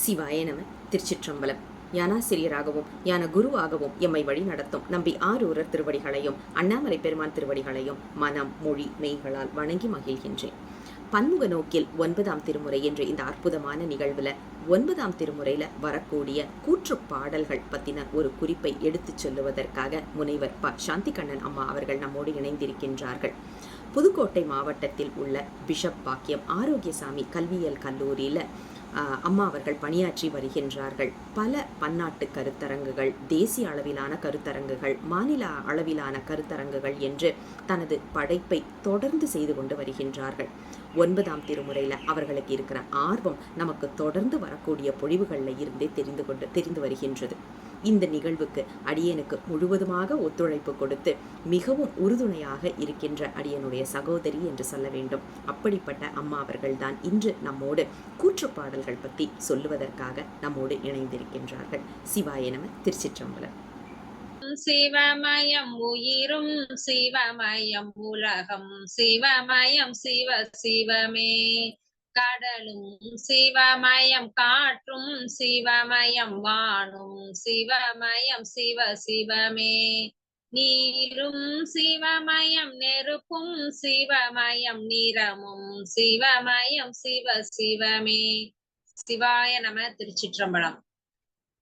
சிவாய நம. திருச்சிற்றம்பலம். ஞானாசிரியராகவும் ஞான குருவாகவும் எம்மை வழி நடத்தும் நம்பி ஆரூரர் திருவடிகளையும் அண்ணாமலை பெருமான் திருவடிகளையும் மனம் மொழி மெய்களால் வணங்கி மகிழ்கின்றேன். பன்முக நோக்கில் 9ஆம் திருமுறை என்ற இந்த அற்புதமான நிகழ்வுல 9ஆம் திருமுறையில வரக்கூடிய கூற்று பாடல்கள் பத்தின ஒரு குறிப்பை எடுத்துச் சொல்லுவதற்காக முனைவர் சாந்தி கண்ணன் அம்மா அவர்கள் நம்மோடு இணைந்திருக்கின்றார்கள். புதுக்கோட்டை மாவட்டத்தில் உள்ள பிஷப் பாக்கியம் ஆரோக்கியசாமி கல்வியியல் கல்லூரியில அம்மா அவர்கள் பணியாற்றி வருகின்றார்கள். பல பன்னாட்டு கருத்தரங்குகள், தேசிய அளவிலான கருத்தரங்குகள், மாநில அளவிலான கருத்தரங்குகள் என்று தனது படைப்பை தொடர்ந்து செய்து கொண்டு வருகின்றார்கள். 9ஆம் திருமுறையில் அவர்களுக்கு இருக்கிற ஆர்வம் நமக்கு தொடர்ந்து வரக்கூடிய பொழிவுகளில் இருந்தே தெரிந்து வருகின்றது. இந்த நிகழ்வுக்கு அடியனுக்கு முழுவதுமாக ஒத்துழைப்பு கொடுத்து மிகவும் உறுதுணையாக இருக்கின்ற அடியனுடைய சகோதரி என்று சொல்ல வேண்டும். அப்படிப்பட்ட அம்மா அவர்கள்தான் இன்று நம்மோடு கூற்றுப்பாடல்கள் பற்றி சொல்லுவதற்காக நம்மோடு இணைந்திருக்கின்றார்கள். சிவாய நம. திருச்சிற்றம்பலம். சிவமயம் உயிரும் சிவமயம் உலகம் சிவமயம் சிவ சிவமே கடலும் சிவமயம் காற்றும் சிவமயம் வானும் சிவமயம் சிவ சிவமே நீரும் சிவமயம் நெருப்பும் சிவமயம் நிறமும் சிவமயம் சிவ சிவமே. சிவாய நம. திருச்சிற்றம்பலம்.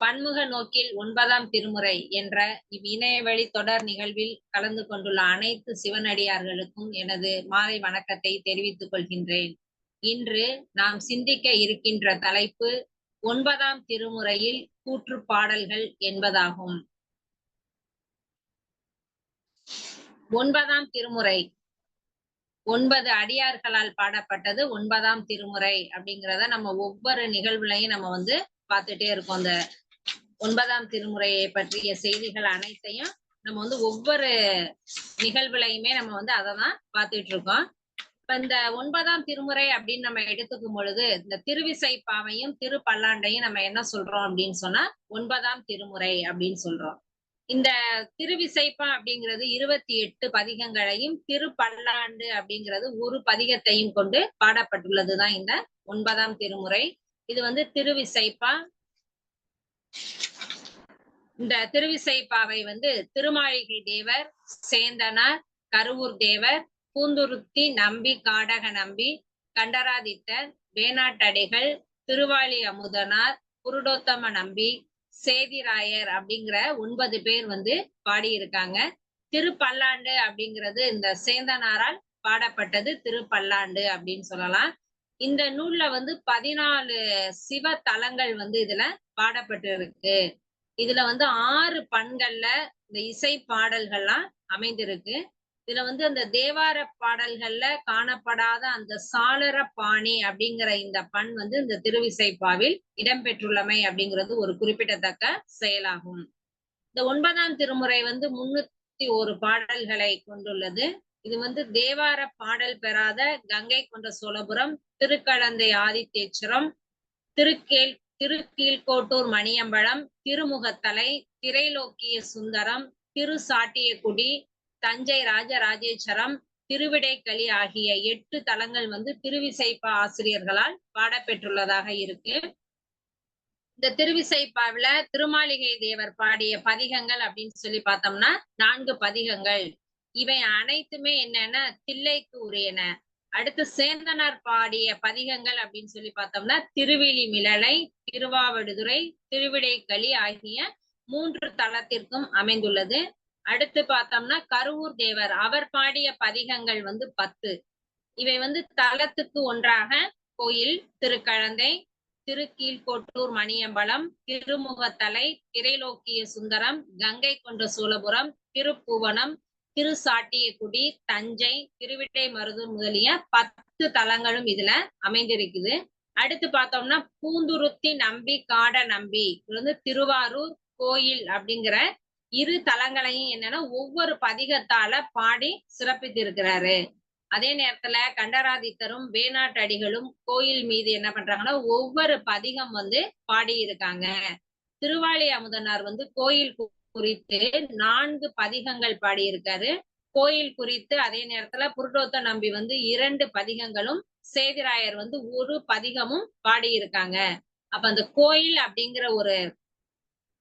பன்முக நோக்கில் 9ஆம் திருமுறை என்ற இவ்விணையவழி தொடர் நிகழ்வில் கலந்து கொண்டுள்ள அனைத்து சிவனடியார்களுக்கும் எனது மாலை வணக்கத்தை தெரிவித்துக் கொள்கின்றேன். இன்று நாம் சிந்திக்க இருக்கின்ற தலைப்பு 9ஆம் திருமுறையில் கூற்று பாடல்கள் என்பதாகும். 9ஆம் திருமுறை 9 அடியார்களால் பாடப்பட்டது 9ஆம் திருமுறை அப்படிங்கிறத நம்ம ஒவ்வொரு நிகழ்வுலையும் நம்ம பார்த்துட்டே இருக்கோம். அந்த 9ஆம் திருமுறையை பற்றிய செய்திகள் அனைத்தையும் நம்ம ஒவ்வொரு நிகழ்வுலையுமே நம்ம அதை தான் பார்த்துட்டு இருக்கோம். இப்ப இந்த 9ஆம் திருமுறை அப்படின்னு நம்ம எடுத்துக்கும் பொழுது இந்த திருவிசைப்பாவையும் திருப்பல்லாண்டையும் நம்ம என்ன சொல்றோம் அப்படின்னு சொன்னா 9ஆம் திருமுறை அப்படின்னு சொல்றோம். இந்த திருவிசைப்பா அப்படிங்கிறது 28 பதிகங்களையும் திருப்பல்லாண்டு அப்படிங்கிறது ஒரு பதிகத்தையும் கொண்டு பாடப்பட்டுள்ளதுதான் இந்த 9ஆம் திருமுறை. இது திருவிசைப்பா. இந்த திருவிசைப்பாவை திருமாளிகை தேவர், சேந்தனார், கருவூர் தேவர், பூந்துருத்தி நம்பி, காடக நம்பி, கண்டராதித்தர், வேணாட்டடிகள், திருவாளி அமுதனார், புருடோத்தம நம்பி, சேதிராயர் அப்படிங்கிற 9 பேர் பாடியிருக்காங்க. திருப்பல்லாண்டு அப்படிங்கிறது இந்த சேந்தனாரால் பாடப்பட்டது திருப்பல்லாண்டு அப்படின்னு சொல்லலாம். இந்த நூல்ல 14 சிவ தலங்கள் இதுல பாடப்பட்டு இருக்கு. இதுல 6 பண்கள்ல இந்த இசை பாடல்கள்லாம் அமைந்திருக்கு. இதுல அந்த தேவார பாடல்கள்ல காணப்படாத அந்த சாளர பாணி அப்படிங்கிற இந்த பண் இந்த திருவிசைப்பாவில் இடம்பெற்றுள்ளமை அப்படிங்கிறது ஒரு குறிப்பிடத்தக்க செயலாகும். இந்த 9ஆம் திருமுறை 301 பாடல்களை கொண்டுள்ளது. இது தேவார பாடல் பெறாத கங்கை கொண்ட சோழபுரம், திருக்கழந்தை ஆதித்தேச்சரம், திருக்கீழ்கோட்டூர் மணியம்பலம், திருமுகத்தலை, திரைலோக்கிய சுந்தரம், திருசாட்டியக்குடி, தஞ்சை ராஜராஜேஸ்வரம், திருவிடைக்களி ஆகிய 8 தலங்கள் திருவிசைப்பா ஆசிரியர்களால் பாடப்பெற்றுள்ளதாக இருக்கு. இந்த திருவிசைப்பாவில திருமாளிகை தேவர் பாடிய பதிகங்கள் அப்படின்னு சொல்லி பார்த்தோம்னா 4 பதிகங்கள். இவை அனைத்துமே என்னன்னா தில்லைக்கு உரியன. அடுத்து சேந்தனார் பாடிய பதிகங்கள் அப்படின்னு சொல்லி பார்த்தோம்னா திருவிழி மிளலை, திருவாவடுதுறை, திருவிடைக்களி ஆகிய 3 தலத்திற்கும் அமைந்துள்ளது. அடுத்து பார்த்தோம்னா கருவூர் தேவர் அவர் பாடிய பதிகங்கள் 10. இவை தலத்துக்கு ஒன்றாக கோயில், திருக்கழந்தை, திருக்கீழ்கோட்டூர் மணியம்பலம், திருமுகத்தலை, திரைலோக்கிய சுந்தரம், கங்கை கொண்ட சோழபுரம், திருப்புவனம், திருசாட்டியக்குடி, தஞ்சை, திருவிடை மருதூர் முதலிய 10 தலங்களும் இதுல அமைந்திருக்குது. அடுத்து பார்த்தோம்னா பூந்துருத்தி நம்பி, காட நம்பி, திருவாரூர் கோயில் அப்படிங்கிற 2 தலங்களையும் என்னன்னா ஒவ்வொரு பதிகத்தால பாடி சிறப்பித்திருக்கிறாரு. அதே நேரத்துல கண்டராதித்தரும் வேணாட்டடிகளும் கோயில் மீது என்ன பண்றாங்கன்னா ஒவ்வொரு பதிகம் பாடி இருக்காங்க. திருவாளி அமுதனார் கோயில் குறித்து 4 பதிகங்கள் பாடியிருக்காரு. கோயில் குறித்து அதே நேரத்துல புருடோத்த நம்பி 2 பதிகங்களும், சேதிராயர் 1 பதிகமும் பாடியிருக்காங்க. அப்ப அந்த கோயில் அப்படிங்கிற ஒரு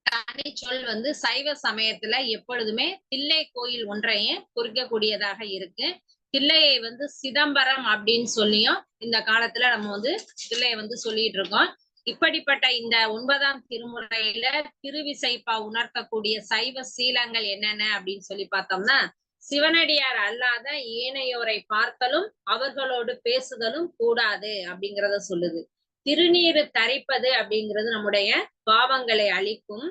தனி சொல் வந்து சைவ சமயத்துல எப்பொழுதுமே தில்லை கோயில் ஒன்றையும் குறிக்கக்கூடியதாக இருக்கு. தில்லையை வந்து சிதம்பரம் அப்படின்னு சொல்லியும் இந்த காலத்துல நம்ம வந்து தில்லையை வந்து சொல்லிட்டு இருக்கோம். இப்படிப்பட்ட இந்த 9ஆம் திருமுறையில திருவிசைப்பா உணர்த்தக்கூடிய சைவ சீலங்கள் என்னென்ன அப்படின்னு சொல்லி பார்த்தோம்னா, சிவனடியார் அல்லாத ஏனையோரை பார்த்தலும் அவர்களோடு பேசுதலும் கூடாது அப்படிங்கிறத சொல்லுது. திருநீரு தரிப்பது அப்படிங்கிறது நம்முடைய பாவங்களை அழிக்கும்.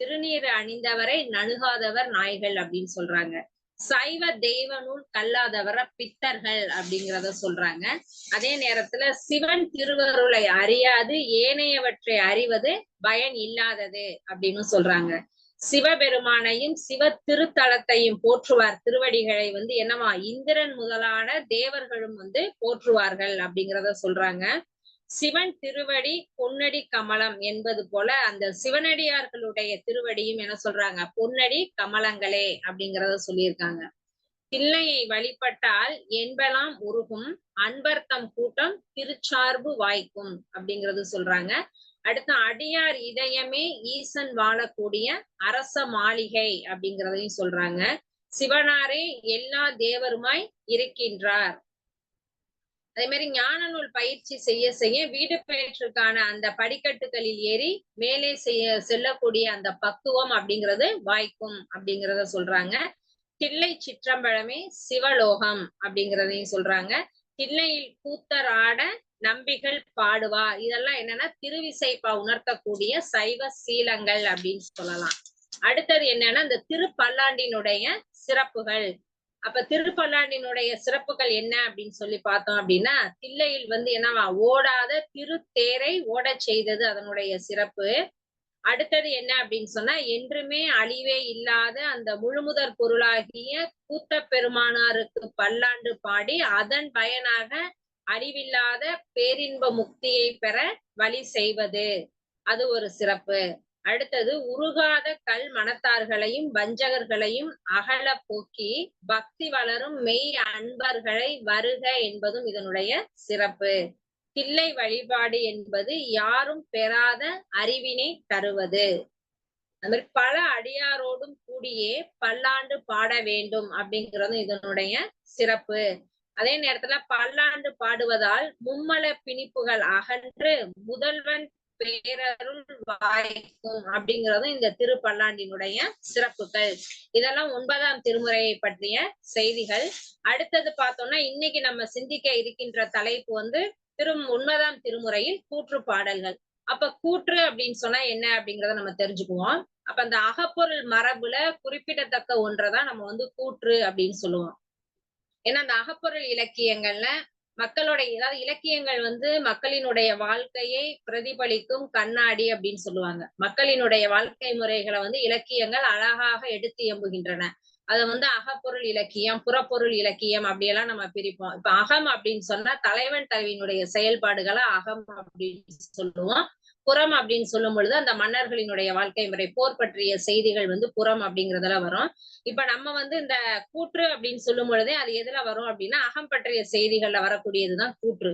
திருநீரு அணிந்தவரை நணுகாதவர் நாய்கள் அப்படின்னு சொல்றாங்க. சைவ தெய்வ நூல் கல்லாதவர பித்தர்கள் அப்படிங்கிறத சொல்றாங்க. அதே நேரத்துல சிவன் திருவருளை அறியாது ஏனையவற்றை அறிவது பயன் இல்லாதது அப்படின்னு சொல்றாங்க. சிவபெருமானையும் சிவ திருத்தலத்தையும் போற்றுவார். திருவடிகளை வந்து என்னவா இந்திரன் முதலான தேவர்களும் வந்து போற்றுவார்கள் அப்படிங்கிறத சொல்றாங்க. சிவன் திருவடி பொன்னடி கமலம் என்பது போல அந்த சிவனடியார்களுடைய திருவடியும் என்ன சொல்றாங்க, பொன்னடி கமலங்களே அப்படிங்கிறத சொல்லியிருக்காங்க. தில்லையை வழிபட்டால் என்பலாம் உருகும், அன்பர்த்தம் கூட்டம் திருச்சார்பு வாய்க்கும் அப்படிங்கிறது சொல்றாங்க. அடுத்து அடியார் இதயமே ஈசன் வாழக்கூடிய அரச மாளிகை அப்படிங்கிறதையும் சொல்றாங்க. சிவனாரே எல்லா தேவருமாய் இருக்கின்றார். அதே மாதிரி ஞான நூல் பயிற்சி செய்ய செய்ய வீடு பெயற்றுக்கான அந்த படிக்கட்டுகளில் ஏறி மேலே செல்லக்கூடிய அந்த பக்குவம் அப்படிங்கிறது வாய்க்கும் அப்படிங்கிறத சொல்றாங்க. தில்லை சிற்றம்பலமே சிவலோகம் அப்படிங்கிறதையும் சொல்றாங்க. தில்லையில் கூத்தர் ஆட நம்பிகள் பாடுவா. இதெல்லாம் என்னன்னா திருவிசைப்பா உணர்த்தக்கூடிய சைவ சீலங்கள் அப்படின்னு சொல்லலாம். அடுத்தது என்னன்னா இந்த திருப்பல்லாண்டினுடைய சிறப்புகள். அப்ப திருப்பல்லாண்டினுடைய சிறப்புகள் என்ன அப்படின்னு சொல்லி பார்த்தோம் அப்படின்னா, தில்லையில் வந்து என்னவா ஓடாத திருத்தேரை ஓட செய்தது அதனுடைய சிறப்பு. அடுத்தது என்ன அப்படின்னு சொன்னா, என்றுமே அழிவே இல்லாத அந்த முழுமுதற் பொருளாகிய கூத்த பெருமானாருக்கு பல்லாண்டு பாடி அதன் பயனாக அழிவில்லாத பேரின்ப முக்தியை பெற வழி செய்வது, அது ஒரு சிறப்பு. அடுத்தது உருகாத கல் மனத்தார்களையும் வஞ்சகர்களையும் அகல போக்கி பக்தி வளரும் மெய் அன்பர்களை வருக என்பதும் இதனுடைய சிறப்பு. தில்லை வழிபாடு என்பது யாரும் பெறாத அறிவினை தருவது. அந்த மாதிரி பல அடியாரோடும் கூடியே பல்லாண்டு பாட வேண்டும் அப்படிங்கிறதும் இதனுடைய சிறப்பு. அதே நேரத்துல பல்லாண்டு பாடுவதால் மும்மல பிணிப்புகள் அகன்று முதல்வன் பேரருள் வாய்க்கும் அப்படிங்கிறதும் இந்த திருப்பல்லாண்டினுடைய சிறப்புகள். இதெல்லாம் 9ஆம் திருமுறையை பற்றிய செய்திகள். அடுத்தது பார்த்தோம்னா இன்னைக்கு நம்ம சிந்திக்க இருக்கின்ற தலைப்பு வந்து 9ஆம் திருமுறையில் கூற்று பாடல்கள். அப்ப கூற்று அப்படின்னு சொன்னா என்ன அப்படிங்கிறத நம்ம தெரிஞ்சுக்குவோம். அப்ப அந்த அகப்பொருள் மரபுல குறிப்பிடத்தக்க ஒன்றைதான் நம்ம வந்து கூற்று அப்படின்னு சொல்லுவோம். ஏன்னா அந்த அகப்பொருள் இலக்கியங்கள்ல மக்களுடைய ஏதாவது இலக்கியங்கள் வந்து மக்களினுடைய வாழ்க்கையை பிரதிபலிக்கும் கண்ணாடி அப்படின்னு சொல்லுவாங்க. மக்களினுடைய வாழ்க்கை முறைகளை வந்து இலக்கியங்கள் அழகாக எடுத்து எம்புகின்றன. அதை வந்து அகப்பொருள் இலக்கியம், புறப்பொருள் இலக்கியம் அப்படியெல்லாம் நம்ம பிரிப்போம். இப்ப அகம் அப்படின்னு சொன்னா தலைவன் தலைவியினுடைய செயல்பாடுகளை அகம் அப்படின்னு சொல்லுவோம். புறம் அப்படின்னு சொல்லும் பொழுது அந்த மன்னர்களினுடைய வாழ்க்கை முறை, போர் பற்றிய செய்திகள் வந்து புறம் அப்படிங்கறதுல வரும். இப்ப நம்ம வந்து இந்த கூற்று அப்படின்னு சொல்லும் பொழுதே அது எதுல வரும் அப்படின்னா அகம் பற்றிய செய்திகள்ல வரக்கூடியதுதான் கூற்று.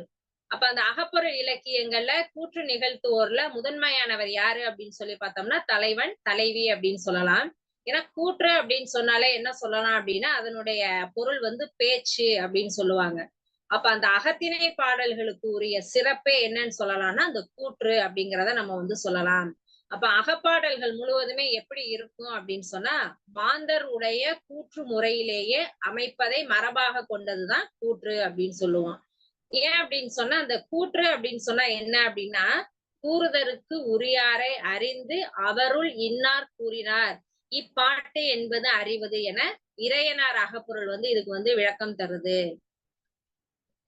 அப்ப அந்த அகப்பொருள் இலக்கியங்கள்ல கூற்று நிகழ்த்துவோர்ல முதன்மையானவர் யாரு அப்படின்னு சொல்லி பார்த்தோம்னா தலைவன் தலைவி அப்படின்னு சொல்லலாம். ஏன்னா கூற்று அப்படின்னு சொன்னாலே என்ன சொல்லலாம் அப்படின்னா அதனுடைய பொருள் வந்து பேச்சு அப்படின்னு சொல்லுவாங்க. அப்ப அந்த அகத்திணை பாடல்களுக்கு உரிய சிறப்பே என்னன்னு சொல்லலாம்னா அந்த கூற்று அப்படிங்கிறத நம்ம வந்து சொல்லலாம். அப்ப அகப்பாடல்கள் முழுவதுமே எப்படி இருக்கும் அப்படின்னு சொன்னா மாந்தர் உடைய கூற்று முறையிலேயே அமைப்பதை மரபாக கொண்டதுதான் கூற்று அப்படின்னு சொல்லுவோம். ஏன் அப்படின்னு சொன்னா அந்த கூற்று அப்படின்னு சொன்னா என்ன அப்படின்னா கூறுதற்கு உரியாரை அறிந்து அவருள் இன்னார் கூறினார் இப்பாட்டு என்பது அறிவது என இறையனார் அகப்பொருள் வந்து இதுக்கு வந்து விளக்கம் தருது.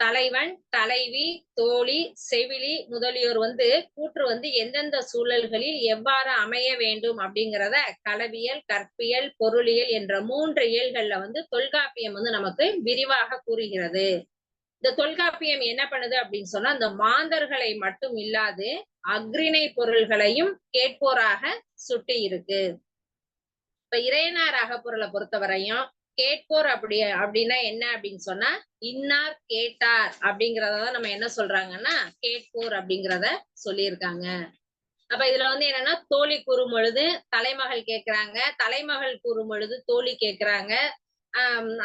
தலைவன் தலைவி தோழி செவிலி முதலியோர் வந்து கூற்று வந்து எந்தெந்த சூழல்களில் எவ்வாறு அமைய வேண்டும் அப்படிங்கிறத களவியல் கற்பியல் பொருளியல் என்ற 3 இயல்கள்ல வந்து தொல்காப்பியம் வந்து நமக்கு விரிவாக கூறுகிறது. இந்த தொல்காப்பியம் என்ன பண்ணுது அப்படின்னு சொன்னா அந்த மாந்தர்களை மட்டும் இல்லாது அக்ரிணை பொருள்களையும் கேட்போராக சுட்டி இருக்கு. இப்ப இறையனார் அகப்பொருளை பொறுத்தவரையும் கேட்போர் அப்படின்னா என்ன அப்படின்னு சொன்னா, இன்னார் கேட்டார் அப்படிங்கறதான் நம்ம என்ன சொல்றாங்கன்னா கேட்போர் அப்படிங்கறத சொல்லியிருக்காங்க. அப்ப இதுல வந்து என்னன்னா, தோழி கூறும் பொழுது தலைமகள் கேக்குறாங்க, தலைமகள் கூறும் பொழுது தோழி கேக்குறாங்க,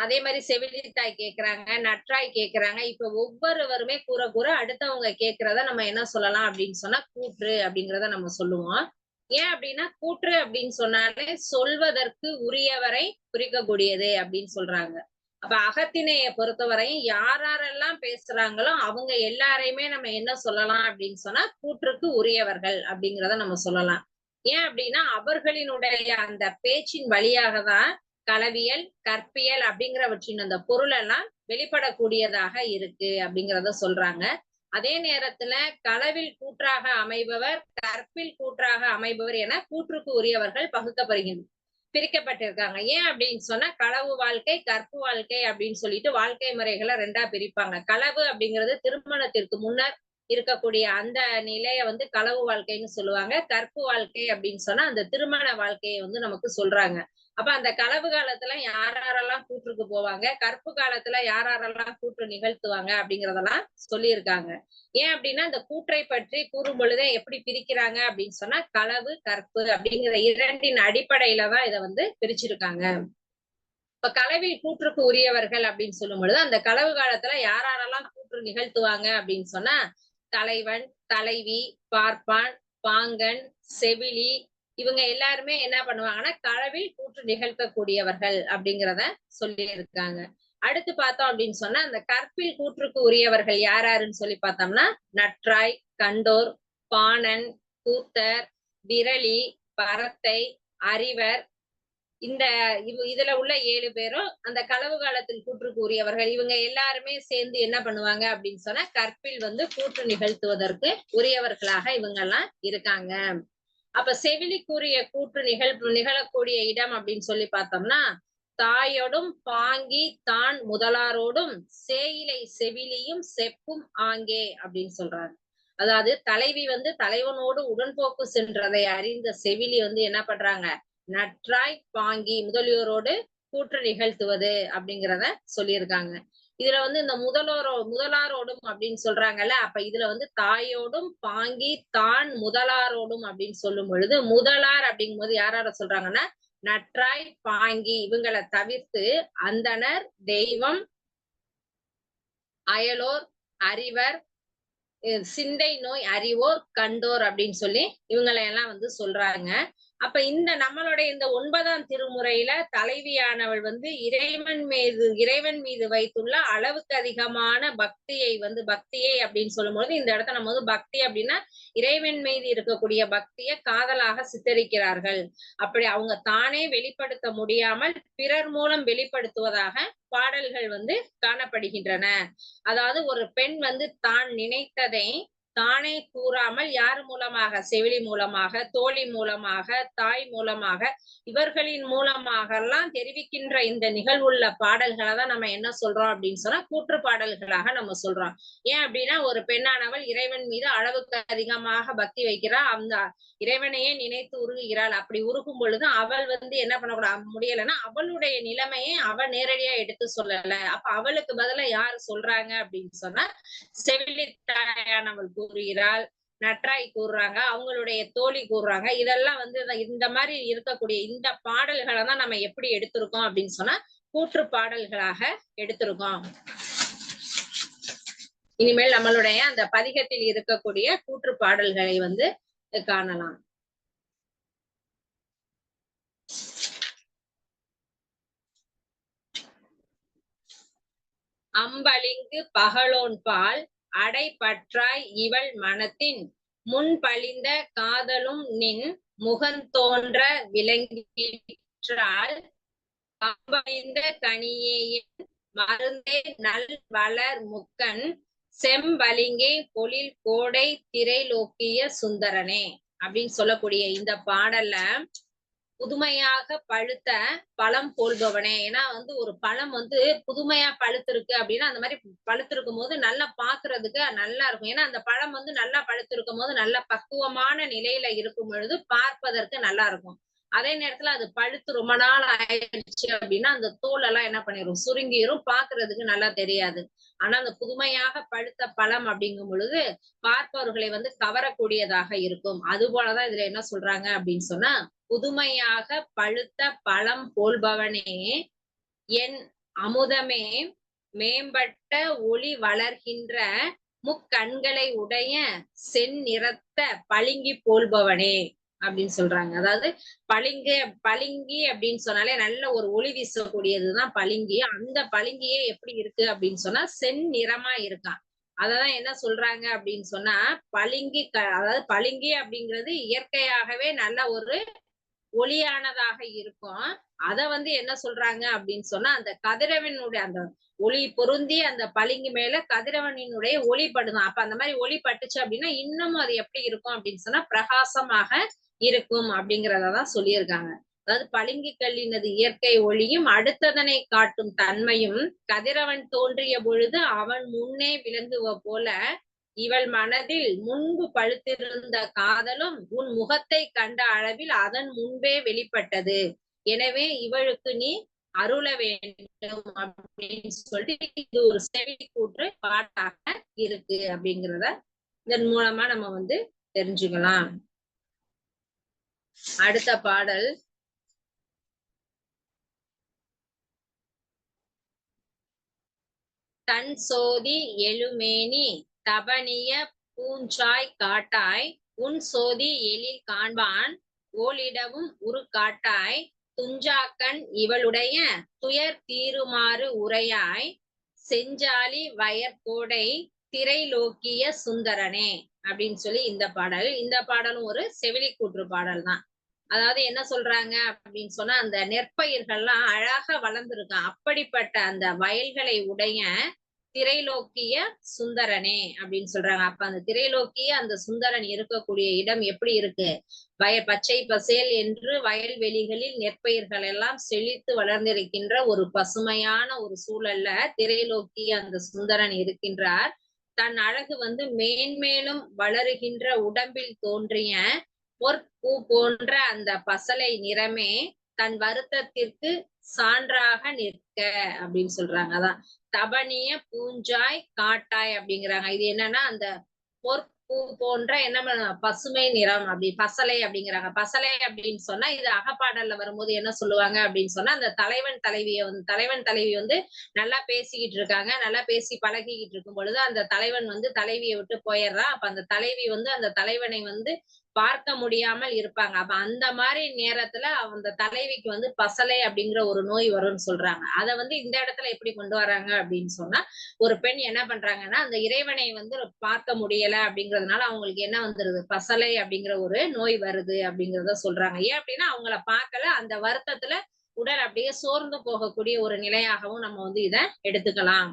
அதே மாதிரி செவிலித்தாய் கேக்குறாங்க, நற்றாய் கேக்குறாங்க. இப்ப ஒவ்வொருவருமே கூற கூற அடுத்தவங்க கேக்குறத நம்ம என்ன சொல்லலாம் அப்படின்னு சொன்னா கூற்று அப்படிங்கறத நம்ம சொல்லுவோம். ஏன் அப்படின்னா கூற்று அப்படின்னு சொன்னாலே சொல்வதற்கு உரியவரை குறிக்கக்கூடியது அப்படின்னு சொல்றாங்க. அப்ப அகத்திணைய பொறுத்தவரையும் யாரெல்லாம் பேசுறாங்களோ அவங்க எல்லாரையுமே நம்ம என்ன சொல்லலாம் அப்படின்னு சொன்னா கூற்றுக்கு உரியவர்கள் அப்படிங்கிறத நம்ம சொல்லலாம். ஏன் அப்படின்னா அவர்களினுடைய அந்த பேச்சின் வழியாக தான் களவியல், கற்பியல் அப்படிங்கிறவற்றின் அந்த பொருள் எல்லாம் வெளிப்படக்கூடியதாக இருக்கு அப்படிங்கிறத சொல்றாங்க. அதே நேரத்துல களவில் கூற்றாக அமைபவர், கற்பில் கூற்றாக அமைபவர் என கூற்றுக்கு உரியவர்கள் பிரிக்கப்பட்டிருக்காங்க. ஏன் அப்படின்னு சொன்னா களவு வாழ்க்கை, கற்பு வாழ்க்கை அப்படின்னு சொல்லிட்டு வாழ்க்கை முறைகளை 2ஆ பிரிப்பாங்க. களவு அப்படிங்கிறது திருமணத்திற்கு முன்னர் இருக்கக்கூடிய அந்த நிலைய வந்து களவு வாழ்க்கைன்னு சொல்லுவாங்க. கற்பு வாழ்க்கை அப்படின்னு சொன்னா அந்த திருமண வாழ்க்கையை வந்து நமக்கு சொல்றாங்க. அப்ப அந்த களவு காலத்துல யாரெல்லாம் கூற்றுக்கு போவாங்க, கற்பு காலத்துல யாரெல்லாம் கூற்று நிகழ்த்துவாங்க அப்படிங்கறதெல்லாம் சொல்லியிருக்காங்க. ஏன் அப்படின்னா இந்த கூற்றை பற்றி கூறும் பொழுதே எப்படி பிரிக்கிறாங்க அப்படின்னு சொன்னா களவு, கற்பு அப்படிங்கிற 2ன் அடிப்படையில தான் இதை வந்து பிரிச்சிருக்காங்க. இப்ப களவில் கூற்றுக்கு உரியவர்கள் அப்படின்னு சொல்லும் பொழுது அந்த களவு காலத்துல யாரெல்லாம் கூற்று நிகழ்த்துவாங்க அப்படின்னு சொன்னா தலைவன், தலைவி, பார்ப்பான், பாங்கன், செவிலி இவங்க எல்லாருமே என்ன பண்ணுவாங்கன்னா களவில் கூற்று நிகழ்த்தக்கூடியவர்கள் அப்படிங்கிறத சொல்லி இருக்காங்க. அடுத்து பார்த்தோம் அப்படின்னு சொன்னா அந்த கற்பில் கூற்றுக்கு உரியவர்கள் யாருன்னு சொல்லி பார்த்தோம்னா நற்றாய், கண்டோர், பாணன், கூத்தர், விரலி, பரத்தை, அறிவர் இந்த இதுல உள்ள 7 பேரும் அந்த களவு காலத்தில் கூற்றுக்கு உரியவர்கள். இவங்க எல்லாருமே சேர்ந்து என்ன பண்ணுவாங்க அப்படின்னு சொன்னா கற்பில் வந்து கூற்று நிகழ்த்துவதற்கு உரியவர்களாக இவங்க எல்லாம் இருக்காங்க. அப்ப செவிலிக்குரிய கூற்று நிகழக்கூடிய இடம் அப்படின்னு சொல்லி பார்த்தோம்னா தாயோடும் பாங்கி தான் முதலாரோடும் சேயிலை செவிலியும் செப்பும் ஆங்கே அப்படின்னு சொல்றாங்க. அதாவது தலைவி வந்து தலைவனோடு உடன்போக்கு சென்றதை அறிந்த செவிலி வந்து என்ன பண்றாங்க நற்றாய், பாங்கி முதலியோரோடு கூற்று நிகழ்த்துவது அப்படிங்கிறத சொல்லியிருக்காங்க. இதுல வந்து இந்த முதலாரோடும் அப்படின்னு சொல்றாங்கல்ல, அப்ப இதுல வந்து தாயோடும் பாங்கி தான் முதலாரோடும் அப்படின்னு சொல்லும் பொழுது முதலார் அப்படிங்கும் போது யார சொல்றாங்கன்னா நற்றாய், பாங்கி இவங்களை தவிர்த்து அந்தணர், தெய்வம், அயலோர், அறிவர், சிந்தை நோய் அறிவோர், கண்டோர் அப்படின்னு சொல்லி இவங்களை எல்லாம் வந்து சொல்றாங்க. அப்ப இந்த நம்மளுடைய இந்த 9ஆம் திருமுறையில தலைவியானவள் வந்து இறைவன் மீது வைத்துள்ள அளவுக்கு அதிகமான பக்தியை அப்படின்னு சொல்லும்போது இந்த இடத்த நம்ம வந்து பக்தி அப்படின்னா இறைவன் மீது இருக்கக்கூடிய பக்தியை காதலாக சித்தரிக்கிறார்கள். அப்படி அவங்க தானே வெளிப்படுத்த முடியாமல் பிறர் மூலம் வெளிப்படுத்துவதாக பாடல்கள் வந்து காணப்படுகின்றன. அதாவது ஒரு பெண் வந்து தான் நினைத்ததை தானே கூறாமல் யார் மூலமாக செவிலி மூலமாக, தோழி மூலமாக, தாய் மூலமாக இவர்களின் மூலமாக எல்லாம் தெரிவிக்கின்ற இந்த நிகழ்வுள்ள பாடல்களை தான் நம்ம என்ன சொல்றோம் அப்படின்னு சொன்னா கூற்று பாடல்களாக நம்ம சொல்றோம். ஏன் அப்படின்னா ஒரு பெண்ணானவள் இறைவன் மீது அளவுக்கு அதிகமாக பக்தி வைக்கிறாள், அந்த இறைவனையே நினைத்து உருகுகிறாள். அப்படி உருகும் பொழுது அவள் வந்து என்ன பண்ணக்கூடாது முடியலைன்னா அவளுடைய நிலைமையை அவள் நேரடியா எடுத்து சொல்லல. அப்ப அவளுக்கு பதிலா யாரு சொல்றாங்க அப்படின்னு சொன்னா செவிலித்தாயானவள் கூறுகிறாள், நற்றாய் கூறுறாங்க, அவங்களுடைய தோழி கூறுறாங்க. இதெல்லாம் வந்து இந்த மாதிரி இருக்கக்கூடிய இந்த பாடல்களை தான் நம்ம எப்படி எடுத்திருக்கோம் அப்படின்னு சொன்னா கூற்று பாடல்களாக எடுத்திருக்கோம். இனிமேல் நம்மளுடைய அந்த பதிகத்தில் இருக்கக்கூடிய கூற்று பாடல்களை வந்து காணலாம். அம்பளிங்கு பகலோன் பால் அடை பற்றாய் இவள் மனத்தின் முன்பழிந்த காதலும் நின் முகந்தோன்ற விளங்கிற்றால் அம்பழிந்த கனியேயின் மருந்தே நல் வளர் முக்கன் செம்பளிங்கே பொழில் கோடை திரைலோக்கிய சுந்தரனே அப்படின்னு சொல்லக்கூடிய இந்த பாடல்ல புதுமையாக பழுத்த பழம் போல்பவனே. ஏன்னா வந்து ஒரு பழம் வந்து புதுமையா பழுத்திருக்கு அப்படின்னா அந்த மாதிரி பழுத்திருக்கும் போது நல்லா பாக்குறதுக்கு நல்லா இருக்கும். ஏன்னா அந்த பழம் வந்து நல்லா பழுத்திருக்கும் போது நல்ல பக்குவமான நிலையில இருக்கும் பொழுது பார்ப்பதற்கு நல்லா இருக்கும். அதே நேரத்துல அது பழுத்து ரொம்ப நாள் ஆயிடுச்சு அப்படின்னா அந்த தோல் எல்லாம் என்ன பண்ணிரும், சுருங்கிரும், பாக்குறதுக்கு நல்லா தெரியாது. ஆனா அந்த புதுமையாக பழுத்த பழம் அப்படிங்கும் பொழுது பார்ப்பவர்களை வந்து கவரக்கூடியதாக இருக்கும். அது போலதான் இதுல என்ன சொல்றாங்க அப்படின்னு சொன்னா, புதுமையாக பழுத்த பழம் போல்பவனே என் அமுதமே, மேம்பட்ட ஒளி வளர்கின்ற முக்கண்களை உடைய செந்நிறத்த பளிங்கி போல்பவனே அப்படின்னு சொல்றாங்க. அதாவது பளிங்கி அப்படின்னு சொன்னாலே நல்ல ஒரு ஒளி வீசக்கூடியதுதான் பளிங்கி. அந்த பளிங்கியே எப்படி இருக்கு அப்படின்னு சொன்னா செந்நிறமா இருக்கான். அததான் என்ன சொல்றாங்க அப்படின்னு சொன்னா, அதாவது பளிங்கி அப்படிங்கிறது இயற்கையாகவே நல்ல ஒரு ஒளியானதாக இருக்கும். அத வந்து என்ன சொல்றாங்க அப்படின்னு சொன்னா, அந்த கதிரவனுடைய அந்த ஒளி பொருந்தி அந்த பளிங்கு மேல கதிரவனினுடைய ஒளி படுதாம். அப்ப அந்த மாதிரி ஒளி பட்டுச்சு அப்படின்னா, இன்னமும் அது எப்படி இருக்கும் அப்படின்னு சொன்னா, பிரகாசமாக இருக்கும் அப்படிங்கிறதான் சொல்லியிருக்காங்க. அதாவது பளிங்கு கல்லினது இயற்கை ஒளியும் அடுத்ததனை காட்டும் தன்மையும் கதிரவன் தோன்றிய பொழுது அவன் முன்னே விளங்குவ போல இவள் மனதில் முன்பு பழுத்திருந்த காதலும் உன் முகத்தை கண்ட அளவில் அதன் முன்பே வெளிப்பட்டது. எனவே இவளுக்கு நீ அருள வேண்டும் அப்படின்னு சொல்லிட்டு இது ஒரு செவி கூற்று பாட்டாக இருக்கு அப்படிங்கிறத இதன் மூலமா நம்ம வந்து தெரிஞ்சுக்கலாம். அடுத்த பாடல் தன் சோதி எழுமேனி தபனிய பூஞ்சாய் காட்டாய் உன் சோதி எழில் காண்பான் ஓலிடவும் உரு காட்டாய் துஞ்சாக்கண் இவளுடைய துயர் தீருமாறு உரையாய் செஞ்சாலி வயற்கோடை திரைலோக்கிய சுந்தரனே அப்படின்னு சொல்லி இந்த பாடலும் ஒரு செவிலி கூற்று பாடல் தான். அதாவது என்ன சொல்றாங்க அப்படின்னு சொன்னா, அந்த நெற்பயிர்கள்லாம் அழகா வளர்ந்துருக்கான். அப்படிப்பட்ட அந்த வயல்களை உடைய திரைலோக்கிய சுந்தரனே அப்படின்னு சொல்றாங்க. அப்ப அந்த திரைலோக்கிய அந்த சுந்தரன் இருக்கக்கூடிய இடம் எப்படி இருக்கு, பச்சை பசேல் என்று வயல்வெளிகளில் நெற்பயிர்கள் எல்லாம் செழித்து வளர்ந்திருக்கின்ற ஒரு பசுமையான ஒரு சூழல்ல திரைலோக்கிய அந்த சுந்தரன் இருக்கின்றார். தன் அழகு வந்து மேன்மேலும் வளருகின்ற உடம்பில் தோன்றிய பொற்பூ போன்ற அந்த பசலை நிறமே தன் வருத்தத்திற்கு சான்றாக நிற்க அப்படின்னு சொல்றாங்க. அதான் தபனிய பூஞ்சாய் காட்டாய் அப்படிங்கிறாங்க. இது என்னன்னா அந்த பொற்பூ போன்ற என்ன பசுமை நிறம் அப்படி பசலை அப்படிங்கிறாங்க. பசலை அப்படின்னு சொன்னா இது அகப்பாடல்ல வரும்போது என்ன சொல்லுவாங்க அப்படின்னு சொன்னா, அந்த தலைவன் தலைவி வந்து நல்லா பேசிக்கிட்டு இருக்காங்க, நல்லா பேசி பழகிக்கிட்டு இருக்கும் பொழுது அந்த தலைவன் வந்து தலைவியை விட்டு போயிடுறா. அப்ப அந்த தலைவி வந்து அந்த தலைவனை வந்து பார்க்க முடியாமல் இருப்பாங்க. அப்ப அந்த மாதிரி நேரத்துல அந்த தலைவிக்கு வந்து பசலை அப்படிங்கிற ஒரு நோய் வரும்னு சொல்றாங்க. அத வந்து இந்த இடத்துல எப்படி கொண்டு வராங்க அப்படின்னு சொன்னா, ஒரு பெண் என்ன பண்றாங்கன்னா, அந்த இறைவனை வந்து பார்க்க முடியல அப்படிங்கிறதுனால அவங்களுக்கு என்ன வந்துருது, பசலை அப்படிங்கிற ஒரு நோய் வருது அப்படிங்கிறத சொல்றாங்க. ஏன் அப்படின்னா அவங்கள பார்க்கல, அந்த வருத்தத்துல உடல் அப்படியே சோர்ந்து போகக்கூடிய ஒரு நிலையாகவும் நம்ம வந்து இத எடுத்துக்கலாம்.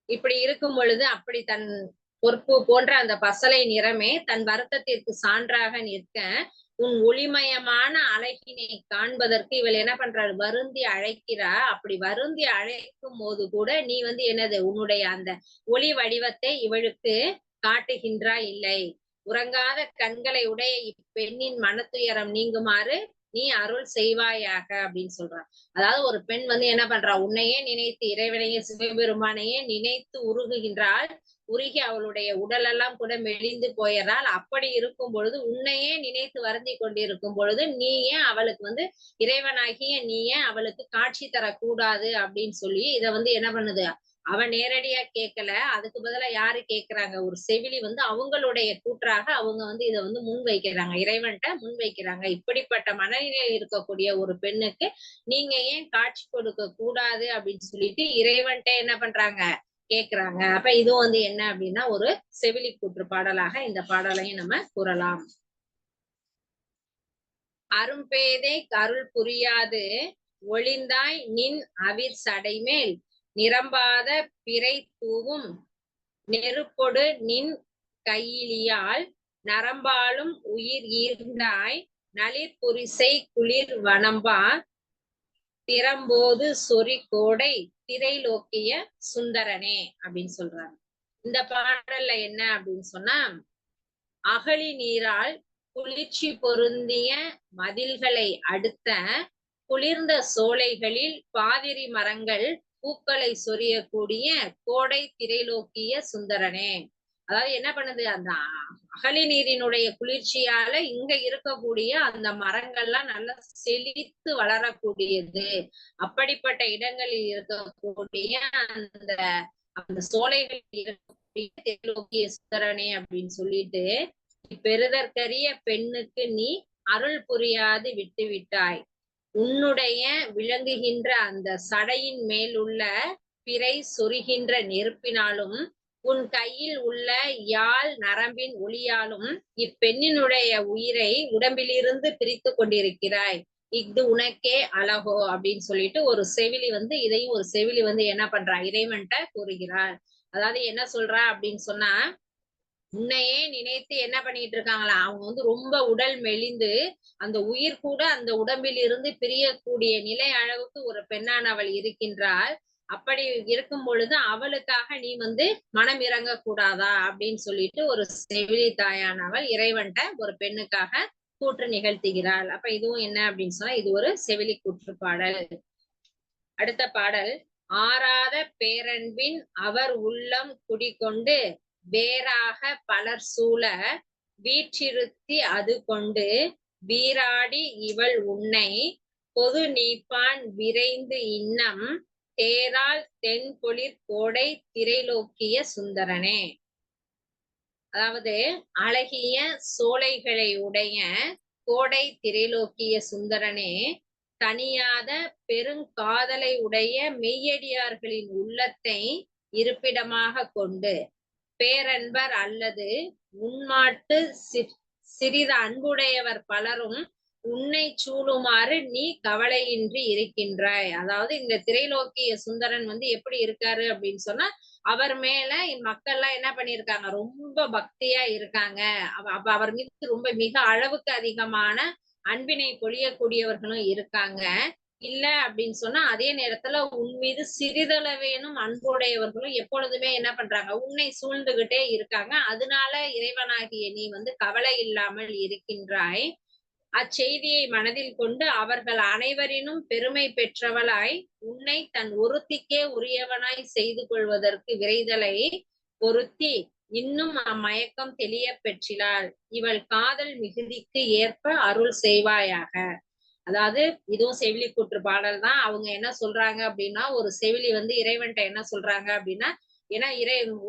இப்படி இருக்கும் பொழுது அப்படி தன் பொற்பு போன்ற அந்த பசலை நிறமே தன் வருத்தத்திற்கு சான்றாக நிற்க உன் ஒளிமயமான அழகினை காண்பதற்கு இவள் என்ன பண்றாரு, வருந்தி அழைக்கிறா. அப்படி வருந்தி அழைக்கும் போது கூட நீ வந்து என்னது உன்னுடைய அந்த ஒளி வடிவத்தை இவளுக்கு காட்டுகின்றா இல்லை. உறங்காத கண்களை உடைய இப்பெண்ணின் மனத்துயரம் நீங்குமாறு நீ அருள் செய்வாயாக அப்படின்னு சொல்றான். அதாவது ஒரு பெண் வந்து என்ன பண்றா, உன்னையே நினைத்து இறைவனையே சிவபெருமானையே நினைத்து உருகுகின்றாள். உருகி அவளுடைய உடல் எல்லாம் கூட மெலிந்து போயிறாள். அப்படி இருக்கும் பொழுது உன்னையே நினைத்து வருந்தி கொண்டிருக்கும் பொழுது நீ ஏன் அவளுக்கு வந்து இறைவனாகிய நீ ஏன் அவளுக்கு காட்சி தரக்கூடாது அப்படின்னு சொல்லி இத வந்து என்ன பண்ணுது, அவன் நேரடியா கேட்கல. அதுக்கு பதிலா யாரு கேட்கிறாங்க, ஒரு செவிலி வந்து அவங்களுடைய கூற்றாக அவங்க வந்து இதை வந்து முன் வைக்கிறாங்க, இறைவன்கிட்ட முன் வைக்கிறாங்க. இப்படிப்பட்ட மனநிலையில் இருக்கக்கூடிய ஒரு பெண்ணுக்கு நீங்க ஏன் காட்சி கொடுக்க கூடாது அப்படின்னு சொல்லிட்டு இறைவன்கிட்ட என்ன பண்றாங்க, கேக்குறாங்க. அப்ப இதுவும் வந்து என்ன அப்படின்னா ஒரு செவிலி கூற்று பாடலாக இந்த பாடலையும் நம்ம கூறலாம். அரும்பேதை கருள் புரியாது ஒளிந்தாய் நின் அவிர் சடைமேல் நிரம்பாத பிறை தூவும் நெருப்பொடு நின் கையிலியால் நரம்பாலும் உயிர் ஈர்ந்தாய் நளிர் புரிசை குளிர் வனம்பா திறம்போது சொறி கோடை திரைலோக்கிய சுந்தரனே அப்படின்னு சொல்றாங்க. இந்த பாடல்ல என்ன அப்படின்னு சொன்னா, அகழி நீரால் குளிர்ச்சி பொருந்திய மதில்களை அடுத்த குளிர்ந்த சோலைகளில் பாதிரி மரங்கள் பூக்களை சொரியக்கூடிய கோடை திரைலோக்கிய சுந்தரனே. அதாவது என்ன பண்ணுது, அந்த அகழி நீரினுடைய குளிர்ச்சியால இங்க இருக்கக்கூடிய அந்த மரங்கள்லாம் நல்லா செழித்து வளரக்கூடியது. அப்படிப்பட்ட இடங்களில் இருக்கக்கூடிய அந்த அந்த சோலைகள் இருக்கக்கூடிய திரைலோக்கிய சுந்தரனே அப்படின்னு சொல்லிட்டு, பெறுதற்கரிய பெண்ணுக்கு நீ அருள் புரியாது விட்டு விட்டாய். உன்னுடைய விளங்குகின்ற அந்த சடையின் மேலுள்ள பிறை சொரிகின்ற நெருப்பினாலும் உன் கையில் உள்ள யாழ் நரம்பின் ஒளியாலும் இப்பெண்ணினுடைய உயிரை உடம்பிலிருந்து பிரித்து கொண்டிருக்கிறாய். இது உனக்கே அழகோ அப்படின்னு சொல்லிட்டு ஒரு செவிலி வந்து இதையும் ஒரு செவிலி வந்து என்ன பண்றா, இறைவன்ட்ட கூறுகிறார். அதாவது என்ன சொல்றா அப்படின்னு சொன்னா, உன்னையே நினைத்து என்ன பண்ணிட்டு இருக்காங்களா, அவங்க வந்து ரொம்ப உடல் மெலிந்து அந்த உயிர் கூட அந்த உடம்பில் இருந்து பிரியக்கூடிய நிலை அளவுக்கு ஒரு பெண்ணானவள் இருக்கின்றாள். அப்படி இருக்கும் பொழுது அவளுக்காக நீ வந்து மனம் இறங்க கூடாதா அப்படின்னு சொல்லிட்டு ஒரு செவிலி தாயானவள் இறைவன்ட்ட ஒரு பெண்ணுக்காக கூற்று நிகழ்த்துகிறாள். அப்ப இதுவும் என்ன அப்படின்னு சொன்னா, இது ஒரு செவிலி கூற்று பாடல். அடுத்த பாடல், ஆறாத பேரன்பின் அவர் உள்ளம் குடிகொண்டு வேறாக பலர் சூழ வீற்றிருத்தி அது கொண்டு வீராடி இவள் உன்னை பொது நீப்பான் விரைந்து இன்னம் தேரால் தென்கொளிர் கோடை திரைலோக்கிய சுந்தரனே. அதாவது அழகிய சோலைகளை உடைய கோடை திரைலோக்கிய சுந்தரனே, தனியாத பெருங்காதலை உடைய மெய்யடியார்களின் உள்ளத்தை இருப்பிடமாக கொண்டு பேரன்பர் அல்லது உன்மாட்டு சிறிது அன்புடையவர் பலரும் உன்னை சூழுமாறு நீ கவலையின்றி இருக்கின்றாய். அதாவது இந்த திரைலோக்கிய சுந்தரன் வந்து எப்படி இருக்காரு அப்படின்னு சொன்னா, அவர் மேல மக்கள்லாம் என்ன பண்ணிருக்காங்க, ரொம்ப பக்தியா இருக்காங்க. அவர் மீது ரொம்ப மிக அளவுக்கு அதிகமான அன்பினை பொழியக்கூடியவர்களும் இருக்காங்க. இல்ல அப்படின்னு சொன்னா, அதே நேரத்துல உன் மீது சிறிதளவேனும் அன்புடையவர்களும் எப்பொழுதுமே என்ன பண்றாங்க, உன்னை சூழ்ந்துகிட்டே இருக்காங்க. அதனால இறைவனாகிய நீ வந்து கவலை இல்லாமல் இருக்கின்றாய். அச்செய்தியை மனதில் கொண்டு அவர்கள் அனைவரினும் பெருமை பெற்றவளாய் உன்னை தன் ஒருத்திக்கே உரியவனாய் செய்து கொள்வதற்கு விரைதலை பொருத்தி இன்னும் அம்மயக்கம் தெளிய பெற்றினாள். இவள் காதல் மிகுதிக்கு ஏற்ப அருள் செய்வாயாக. அதாவது இதுவும் செவிலி கூற்று பாடல் தான். அவங்க என்ன சொல்றாங்க அப்படின்னா, ஒரு செவிலி வந்து இறைவன்ட்ட என்ன சொல்றாங்க அப்படின்னா, ஏன்னா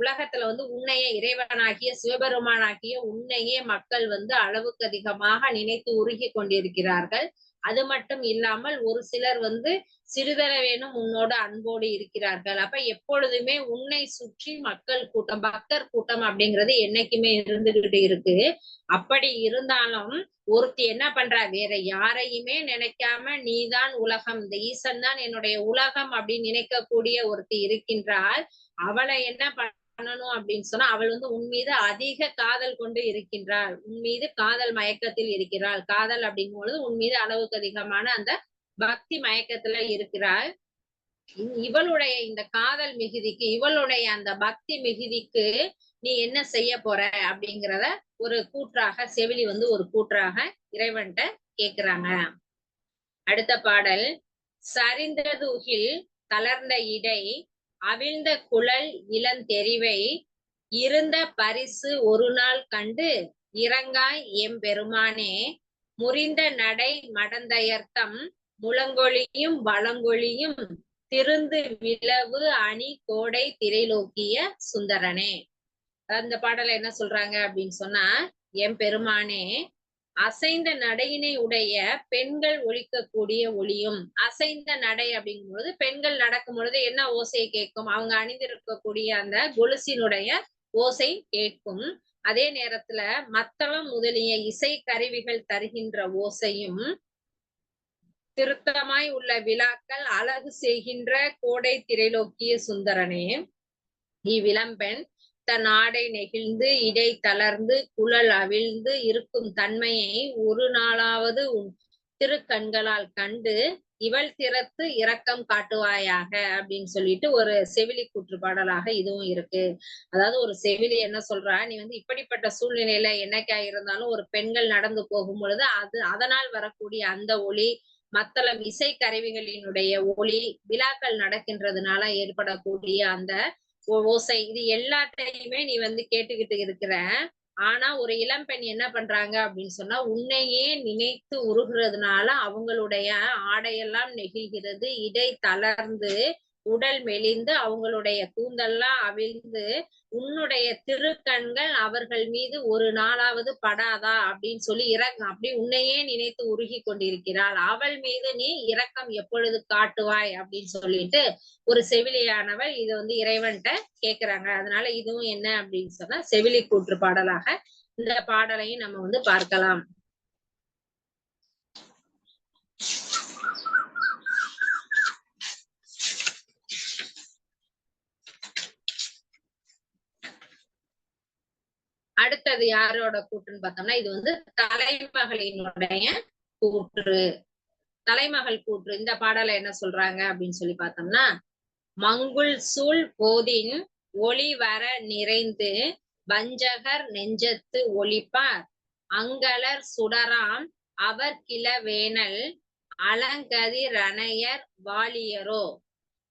உலகத்துல வந்து உன்னையே இறைவனாகிய சிவபெருமானாகிய உன்னையே மக்கள் வந்து அளவுக்கு அதிகமாக நினைத்து உருகி கொண்டிருக்கிறார்கள். அது மட்டும் இல்லாமல் ஒரு சிலர் வந்து சிறிதளவேனும் உன்னோட அன்போடு இருக்கிறார்கள். அப்ப எப்பொழுதுமே உன்னை சுற்றி மக்கள் கூட்டம், பக்தர் கூட்டம் அப்படிங்கிறது என்னைக்குமே இருந்துகிட்டு இருக்கு. அப்படி இருந்தாலும் ஒருத்தி என்ன பண்றா, வேற யாரையுமே நினைக்காம நீதான் உலகம், இந்த ஈசன் தான் என்னுடைய உலகம் அப்படின்னு நினைக்கக்கூடிய ஒருத்தி இருக்கின்றாள். அவளை என்ன பண்ணணும் அப்படின்னு சொன்னா, அவள் வந்து உன் மீது அதிக காதல் கொண்டு இருக்கின்றாள். உன் மீது காதல் மயக்கத்தில் இருக்கிறாள். காதல் அப்படிங்கும் பொழுது உன் மீது அளவுக்கு அதிகமான அந்த பக்தி மயக்கத்துல இருக்கிறாள். இவளுடைய இந்த காதல் மிகுதிக்கு, இவளுடைய அந்த பக்தி மிகுதிக்கு நீ என்ன செய்ய போற அப்படிங்கிறத ஒரு கூற்றாக செவிலி வந்து ஒரு கூற்றாக இறைவன்ட்ட கேக்குறாங்க. அடுத்த பாடல், சரிந்ததுகில் தளர்ந்த இடை அவிழ்ந்த குழல் இளந்தெரிவை இருந்த பரிசு ஒரு நாள் கண்டு இறங்காய் எம்பெருமானே முறிந்த நடை மடந்தயர்த்தம் முழங்கொழியும் வளங்கொழியும் திருந்து விளவு அணி கோடை திரைலோக்கிய சுந்தரனே. அந்த பாடல என்ன சொல்றாங்க அப்படின்னு சொன்னா, எம்பெருமானே அசைந்த நடையினை உடைய பெண்கள் ஒலிக்கக்கூடிய ஒளியும். அசைந்த நடை அப்படிங்கும் பொழுது பெண்கள் நடக்கும் பொழுது என்ன ஓசை கேட்கும், அவங்க அணிந்திருக்கக்கூடிய அந்த கொலுசினுடைய ஓசை கேட்கும். அதே நேரத்துல மத்தளம் முதலிய இசை கருவிகள் தருகின்ற ஓசையும், திருத்தமாய் உள்ள விழாக்கள் அழகு செய்கின்ற கோடை திரைலோக்கிய சுந்தரனே, இவ்விளம்பெண் தன் ஆடை நெகிழ்ந்து இடை தளர்ந்து குழல் அவிழ்ந்து இருக்கும் தன்மையை ஒரு நாளாவது உன் திருக்கண்களால் கண்டு இவள் திறத்து இரக்கம் காட்டுவாயாக அப்படின்னு சொல்லிட்டு ஒரு செவிலி கூற்று பாடலாக இதுவும் இருக்கு. அதாவது ஒரு செவிலி என்ன சொல்றா, நீ வந்து இப்படிப்பட்ட சூழ்நிலையில என்னைக்கா இருந்தாலும் ஒரு பெண்கள் நடந்து போகும் பொழுது அதனால் வரக்கூடிய அந்த ஒலி, மத்தளம் இசை கருவிகளினுடைய ஒலி, விழாக்கள் நடக்கின்றதுனால ஏற்படக்கூடிய அந்த ஓசை, இது எல்லாத்தையுமே நீ வந்து கேட்டுக்கிட்டு இருக்கிற. ஆனா ஒரு இளம்பெண் என்ன பண்றாங்க அப்படின்னு சொன்னா, உன்னையே நினைத்து உருகுறதுனால அவங்களுடைய ஆடையெல்லாம் நெகிழ்கிறது, இடை தளர்ந்து, உடல் மெலிந்து, அவங்களுடைய கூந்தல்லாம் அவிழ்ந்து, உன்னுடைய திருக்கண்கள் அவர்கள் மீது ஒரு நாளாவது படாதா அப்படின்னு சொல்லி அப்படி உன்னையே நினைத்து உருகி கொண்டிருக்கிறாள். அவள் மீது நீ இரக்கம் எப்பொழுது காட்டுவாய் அப்படின்னு சொல்லிட்டு ஒரு செவிலியானவள் இத வந்து இறைவன்ட்ட கேக்குறாங்க. அதனால இதுவும் என்ன அப்படின்னு சொன்னா செவிலி கூற்று பாடலாக இந்த பாடலையும் நம்ம வந்து பார்க்கலாம். அடுத்தது யாரோட கூற்றுன்னு பார்த்தோம்னா, இது வந்து தலைமகளினுடைய கூற்று. தலைமகள் கூற்று இந்த பாடலை என்ன சொல்றாங்க அப்படின்னு சொல்லி பார்த்தோம்னா, மங்குல் சூழ் போதின் ஒளி வர நிறைந்து வஞ்சகர் நெஞ்சத்து ஒளிப்பார் அங்கலர் சுடராம் அவர் கிளவேனல் அலங்கதிரணையர் வாலியரோ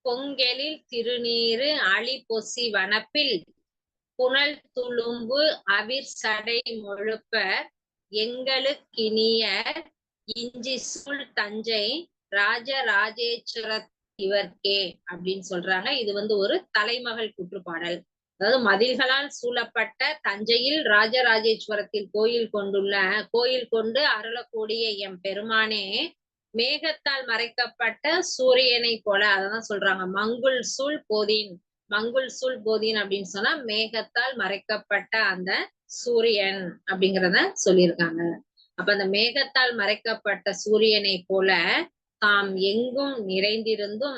பொங்கெழில் திருநீறு அழி பொசி வனப்பில் புனல் துளும்பு அவிர் சடை மொழுப்பர் எங்களுக்கினியர் இஞ்சி சூழ் தஞ்சை ராஜராஜேஸ்வர இவர்க்கே அப்படின்னு சொல்றாங்க. இது வந்து ஒரு தலைமகள் கூற்றுப்பாடல். அதாவது மதில்களால் சூழப்பட்ட தஞ்சையில் ராஜராஜேஸ்வரத்தில் கோயில் கொண்டு அருளக்கூடிய எம் பெருமானே, மேகத்தால் மறைக்கப்பட்ட சூரியனை போல, அதான் சொல்றாங்க மங்குல் சூழ் போதின். மங்குல் சூழ் போதின் அப்படின்னு சொன்னா மேகத்தால் மறைக்கப்பட்ட அந்த சூரியன் அப்படிங்கிறத சொல்லியிருக்காங்க. அப்ப அந்த மேகத்தால் மறைக்கப்பட்ட சூரியனை போல தாம் எங்கும் நிறைந்திருந்தும்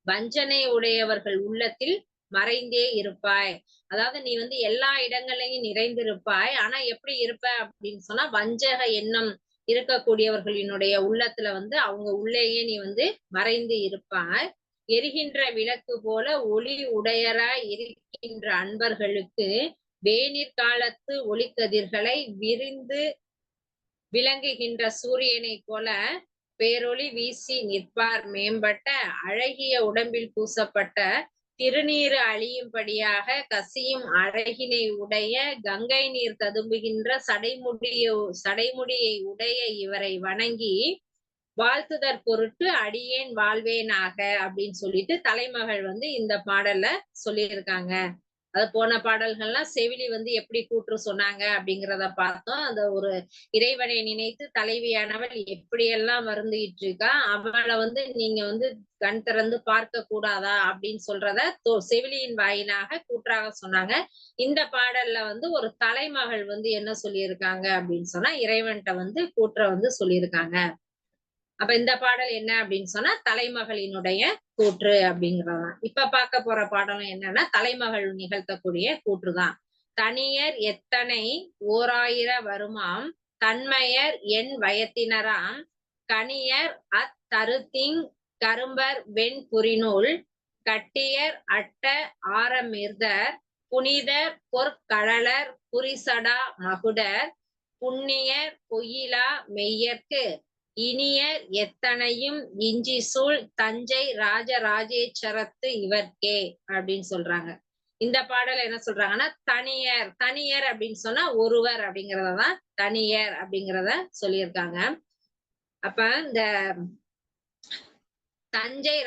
வஞ்சனை உடையவர்கள் உள்ளத்தில் மறைந்தே இருப்பாய். அதாவது நீ வந்து எல்லா இடங்களையும் நிறைந்திருப்பாய், ஆனா எப்படி இருப்ப அப்படின்னு சொன்னா வஞ்சக எண்ணம் இருக்கக்கூடியவர்களினுடைய உள்ளத்துல வந்து அவங்க உள்ளேயே நீ வந்து மறைந்து இருப்பாய். எரிகின்ற விளக்கு போல ஒளி உடையராய் இருக்கின்ற அன்பர்களுக்கு வேநீர் காலத்து ஒளிக்கதிர்களை விரிந்து விளங்குகின்ற சூரியனை போல பேரொளி வீசி நிற்பார். மேம்பட்ட அழகிய உடம்பில் பூசப்பட்ட திருநீறு அழியும்படியாக கசியும் அழகினை உடைய கங்கை நீர் ததும்புகின்ற சடைமுடியை உடைய இவரை வணங்கி வாழ்த்துதற் பொருட்டு அடியேன் வாழ்வேனாக அப்படின்னு சொல்லிட்டு தலைமகள் வந்து இந்த பாடல்ல சொல்லியிருக்காங்க. அது போன பாடல்கள்லாம் செவிலி வந்து எப்படி கூற்று சொன்னாங்க அப்படிங்கிறத பார்த்தோம். அந்த ஒரு இறைவனை நினைத்து தலைவியானவள் எப்படியெல்லாம் வருந்திட்டு இருக்கா, அவளை வந்து நீங்க வந்து கண் திறந்து பார்க்க கூடாதா அப்படின்னு சொல்றத செவிலியின் வாயிலாக கூற்றாக சொன்னாங்க. இந்த பாடல்ல வந்து ஒரு தலைமகள் வந்து என்ன சொல்லியிருக்காங்க அப்படின்னு சொன்னா இறைவன்கிட்ட வந்து கூற்ற வந்து சொல்லியிருக்காங்க. அப்ப இந்த பாடல் என்ன அப்படின்னு சொன்னா தலைமகளினுடைய கூற்று அப்படிங்கிறதான். இப்ப பார்க்க போற பாடலும் என்னன்னா தலைமகள் நிகழ்த்தக்கூடிய கூற்றுதான். தனியர் எத்தனை ஓராயிர வருமாம் தன்மையர் என் வயத்தினராம் கனியர் அத்தருத்திங் கரும்பர் வெண் புரிநூல் கட்டியர் அட்ட ஆரமிர்தர் புனிதர் பொற்கழலர் புரிசடா மகுடர் புண்ணியர் பொய்யிலா மெய்யர்க்கு இனியர் எத்தனையும் இஞ்சி சூழ் தஞ்சை ராஜராஜேஸ்வரத்து இவர்க்கே அப்படின்னு சொல்றாங்க. இந்த பாடல் என்ன சொல்றாங்கன்னா தனியர் அப்படின்னு சொன்னா ஒருவர் அப்படிங்கறதான் தனியர் அப்படிங்கிறத சொல்லியிருக்காங்க. அப்ப இந்த தஞ்சை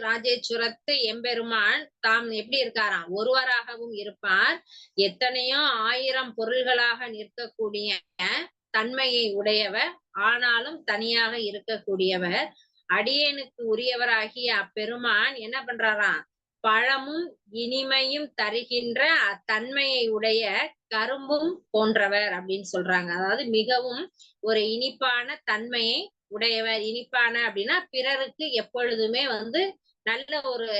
ராஜேஸ்வரத்து எம்பெருமான் தாம் எப்படி இருக்காராம், ஒருவராகவும் இருப்பார், எத்தனையோ ஆயிரம் பொருள்களாக நிற்கக்கூடிய தன்மையை உடையவர், ஆனாலும் தனியாக இருக்கக்கூடியவர். அடியேனுக்கு உரியவராகிய அப்பெருமான் என்ன பண்றாராம், பழமும் இனிமையும் தருகின்ற அத்தன்மையை உடைய கரும்பும் போன்றவர் அப்படின்னு சொல்றாங்க. அதாவது மிகவும் ஒரு இனிப்பான தன்மையை உடையவர். இனிப்பான அப்படின்னா பிறருக்கு எப்பொழுதுமே வந்து நல்ல ஒரு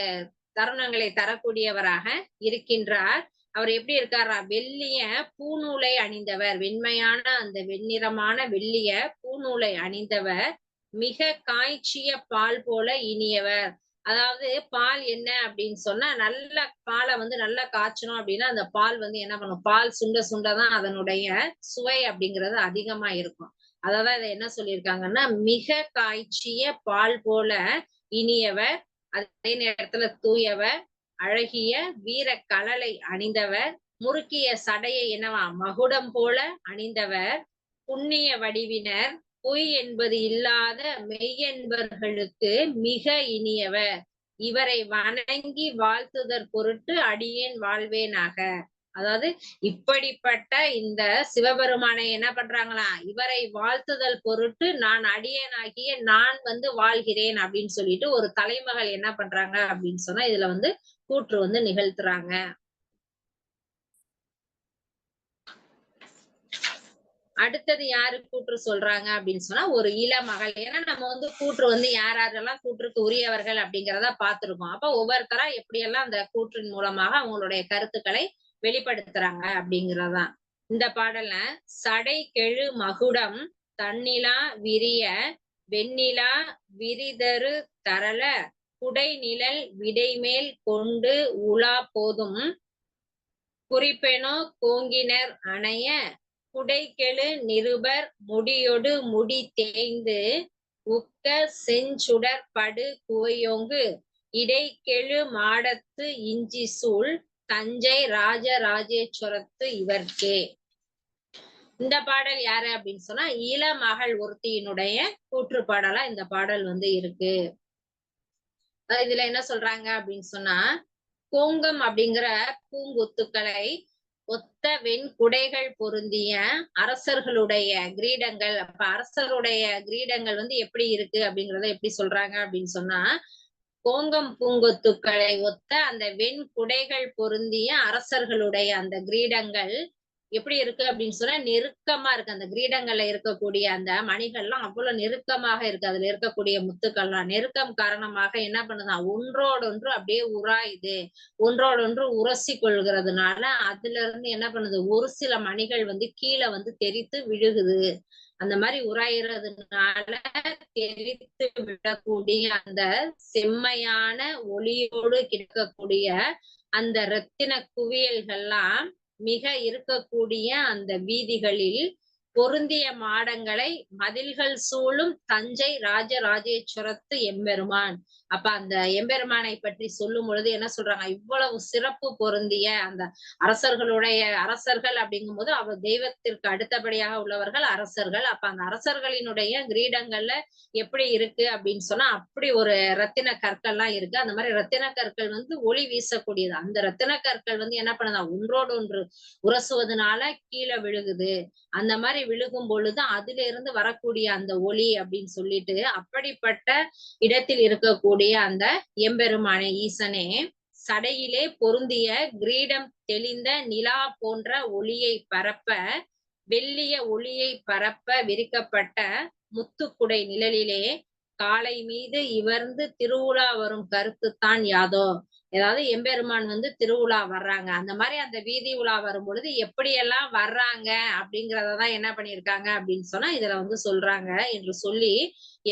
தருணங்களை தரக்கூடியவராக இருக்கின்றார். அவர் எப்படி இருக்காரா, வெள்ளிய பூநூலை அணிந்தவர், வெண்மையான அந்த வெண்ணிறமான வெள்ளிய பூநூலை அணிந்தவர், மிக காய்ச்சிய பால் போல இனியவர். அதாவது பால் என்ன அப்படின்னு சொன்னா, நல்ல பாலை வந்து நல்லா காய்ச்சணும் அப்படின்னா, அந்த பால் வந்து என்ன பண்ணும்? பால் சுண்ட சுண்ட தான் அதனுடைய சுவை அப்படிங்கிறது அதிகமா இருக்கும். அததான் இத என்ன சொல்லியிருக்காங்கன்னா, மிக காய்ச்சிய பால் போல இனியவர், அதே நேரத்துல தூயவர், அழகிய வீர கழலை அணிந்தவர், முறுக்கிய சடையை என்னவா மகுடம் போல அணிந்தவர், புண்ணிய வடிவினர், பொய் என்பது இல்லாத மெய்யென்பர்களுக்கு மிக இனியவர். இவரை வணங்கி வாழ்த்துதற் பொருட்டு அடியேன் வாழ்வேனாக. அதாவது இப்படிப்பட்ட இந்த சிவபெருமானை என்ன பண்றாங்களா, இவரை வாழ்த்துதல் பொருட்டு நான் அடியேனாகிய நான் வந்து வாழ்கிறேன் அப்படின்னு சொல்லிட்டு ஒரு தலைமகள் என்ன பண்றாங்க அப்படின்னு சொன்னா இதுல வந்து கூற்று வந்து நிகழ்த்துறாங்க. அடுத்தது யாரு கூற்று சொல்றாங்க அப்படின்னு சொன்னா ஒரு இளமகள். ஏன்னா நம்ம வந்து கூற்று வந்து யார் யாரெல்லாம் கூற்றுக்கு உரியவர்கள் அப்படிங்கிறத பார்த்திருக்கோம். அப்ப ஒவ்வொருத்தரா எப்படியெல்லாம் அந்த கூற்றின் மூலமாக அவங்களுடைய கருத்துக்களை வெளிப்படுத்துறாங்க அப்படிங்கிறதுதான். இந்த பாடல்ல சடை கெழு மகுடம் தன்னிலா விரிய வெண்ணிலா விரிதரு தரள குடை நிழல் விடைமேல் கொண்டு உலா போதும் குறிப்பெனோ கோங்கினர் அணைய குடைகெழு நிருபர் முடியொடு முடி தேய்ந்து உக்க செஞ்சுடர் படு குவையோங்கு இடைக்கெழு மாடத்து இஞ்சி சூழ் தஞ்சை ராஜராஜேஸ்வரத்து இவர்க்கே. இந்த பாடல் யாரு அப்படின்னு சொன்னா இளமகள் ஒருத்தியினுடைய கூற்று பாடலா இந்த பாடல் வந்து இருக்கு. இதுல என்ன சொல்றாங்க அப்படின்னு சொன்னா, கோங்கம் அப்படிங்கிற பூங்கொத்துக்களை ஒத்த வெண் குடைகள் பொருந்திய அரசர்களுடைய கிரீடங்கள். அப்ப அரசருடைய கிரீடங்கள் வந்து எப்படி இருக்கு அப்படிங்கறத எப்படி சொல்றாங்க அப்படின்னு சொன்னா, கோங்கம் பூங்கொத்துக்களை ஒத்த அந்த வெண் குடைகள் பொருந்திய அரசர்களுடைய அந்த கிரீடங்கள் எப்படி இருக்கு அப்படின்னு சொன்னா நெருக்கமா இருக்கு. அந்த கிரீடங்கள்ல இருக்கக்கூடிய அந்த மணிகள்லாம் அவ்வளவு நெருக்கமாக இருக்கு. அதுல இருக்கக்கூடிய முத்துக்கள்லாம் நெருக்கம் காரணமாக என்ன பண்ணுதான் ஒன்றோடொன்று அப்படியே உராயுது, ஒன்றோடொன்று உரசி கொள்கிறதுனால அதுல இருந்து என்ன பண்ணுது ஒரு சில மணிகள் வந்து கீழே வந்து தெறித்து விழுகுது. அந்த மாதிரி உராயிறதுனால தெரித்து விடக்கூடிய அந்த செம்மையான ஒளியோடு கிடைக்கக்கூடிய அந்த ரத்தின குவியல்கள்லாம் மிக இருக்கக்கூடிய அந்த வீதிகளில் பொருந்திய மாடங்களை மதில்கள் சூழும் தஞ்சை ராஜராஜேஸ்வரத்து எம்பெருமான். அப்ப அந்த எம்பெருமானை பற்றி சொல்லும் பொழுது என்ன சொல்றாங்க, இவ்வளவு சிறப்பு பொருந்திய அந்த அரசர்கள் அப்படிங்கும் போது அவர் தெய்வத்திற்கு அடுத்தபடியாக உள்ளவர்கள் அரசர்கள். அப்ப அந்த அரசர்களினுடைய கிரீடங்கள்ல எப்படி இருக்கு அப்படின்னு சொன்னா அப்படி ஒரு ரத்தின கற்கள்லாம் இருக்கு. அந்த மாதிரி ரத்தின கற்கள் வந்து ஒளி வீசக்கூடியது. அந்த ரத்தின கற்கள் வந்து என்ன பண்ணுதா ஒன்றோடு ஒன்று உரசுவதனால கீழே விழுகுது. அந்த மாதிரி விழுகும் பொழுது அதுல இருந்து வரக்கூடிய அந்த ஒளி அப்படின்னு சொல்லிட்டு அப்படிப்பட்ட இடத்தில் இருக்கக்கூடிய அந்த எம்பெருமானை ஈசனே சடையிலே பொருந்திய கிரீடம் தெளிந்த நிலா போன்ற ஒளியை பரப்ப வெள்ளிய ஒளியை பரப்ப விரிக்கப்பட்ட முத்துக்குடை நிழலிலே காலை மீது இவர்ந்து திருவுலா வரும் கருத்துத்தான் யாதோ. ஏதாவது எம்பெருமான் வந்து திருவிழா வர்றாங்க, அந்த மாதிரி அந்த வீதி உலா வரும் பொழுது எப்படியெல்லாம் வர்றாங்க அப்படிங்கறதான் என்ன பண்ணிருக்காங்க அப்படின்னு சொன்னா இதுல வந்து சொல்றாங்க என்று சொல்லி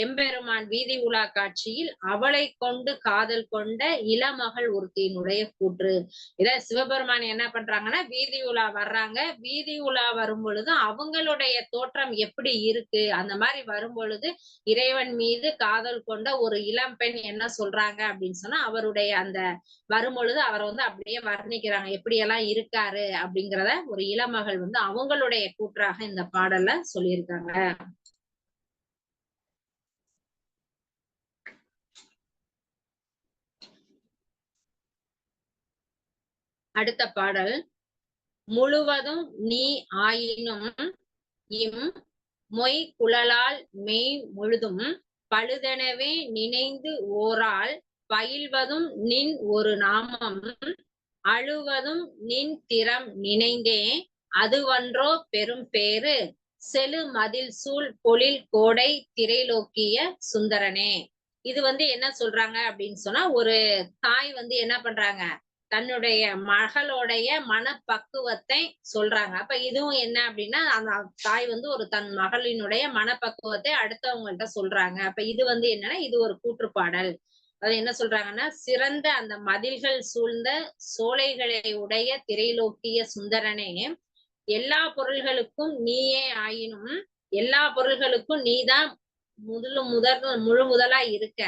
எம்பெருமான் வீதி உலா காட்சியில் அவளை கொண்டு காதல் கொண்ட இளமகள் ஒருத்தியினுடைய கூற்று. இத சிவபெருமான் என்ன பண்றாங்கன்னா வீதி உலா வர்றாங்க, வீதி உலா வரும் பொழுது அவங்களுடைய தோற்றம் எப்படி இருக்கு அந்த மாதிரி வரும் பொழுது இறைவன் மீது காதல் கொண்ட ஒரு இளம் பெண் என்ன சொல்றாங்க அப்படின்னு சொன்னா அவருடைய அந்த வரும்பொழுது அவரை வந்து அப்படியே வர்ணிக்கிறாங்க எப்படி எல்லாம் இருக்காரு அப்படிங்கிறத ஒரு இளமகள் வந்து அவங்களுடைய கூற்றாக இந்த பாடல்ல சொல்லியிருக்காங்க. அடுத்த பாடல் முழுவதும் நீ ஆயினும் இம் மொய் குழலால் மெய் முழுதும் பழுதெனவே நினைந்து ஓரால் பயில்வதும் நின் ஒரு நாமம் அழுவதும் நின் திறம் நினைந்தே அதுவன்றோ பெரும் பேரு செழு மதில் சூழ் பொழில் கோடை திரைலோக்கிய சுந்தரனே. இது வந்து என்ன சொல்றாங்க அப்படின்னு சொன்னா ஒரு தாய் வந்து என்ன பண்றாங்க தன்னுடைய மகளுடைய மனப்பக்குவத்தை சொல்றாங்க. அப்ப இதுவும் என்ன அப்படின்னா, அந்த தாய் வந்து ஒரு தன் மகளினுடைய மனப்பக்குவத்தை அடுத்தவங்கள்ட்ட சொல்றாங்க. அப்ப இது வந்து என்னன்னா, இது ஒரு கூற்றுப்பாடல். அது என்ன சொல்றாங்கன்னா, சிறந்த அந்த மதில்கள் சூழ்ந்த சோலைகளை உடைய திரைலோக்கிய சுந்தரனே, எல்லா பொருள்களுக்கும் நீயே ஆயினும், எல்லா பொருள்களுக்கும் நீதான் முழு முதலா இருக்க.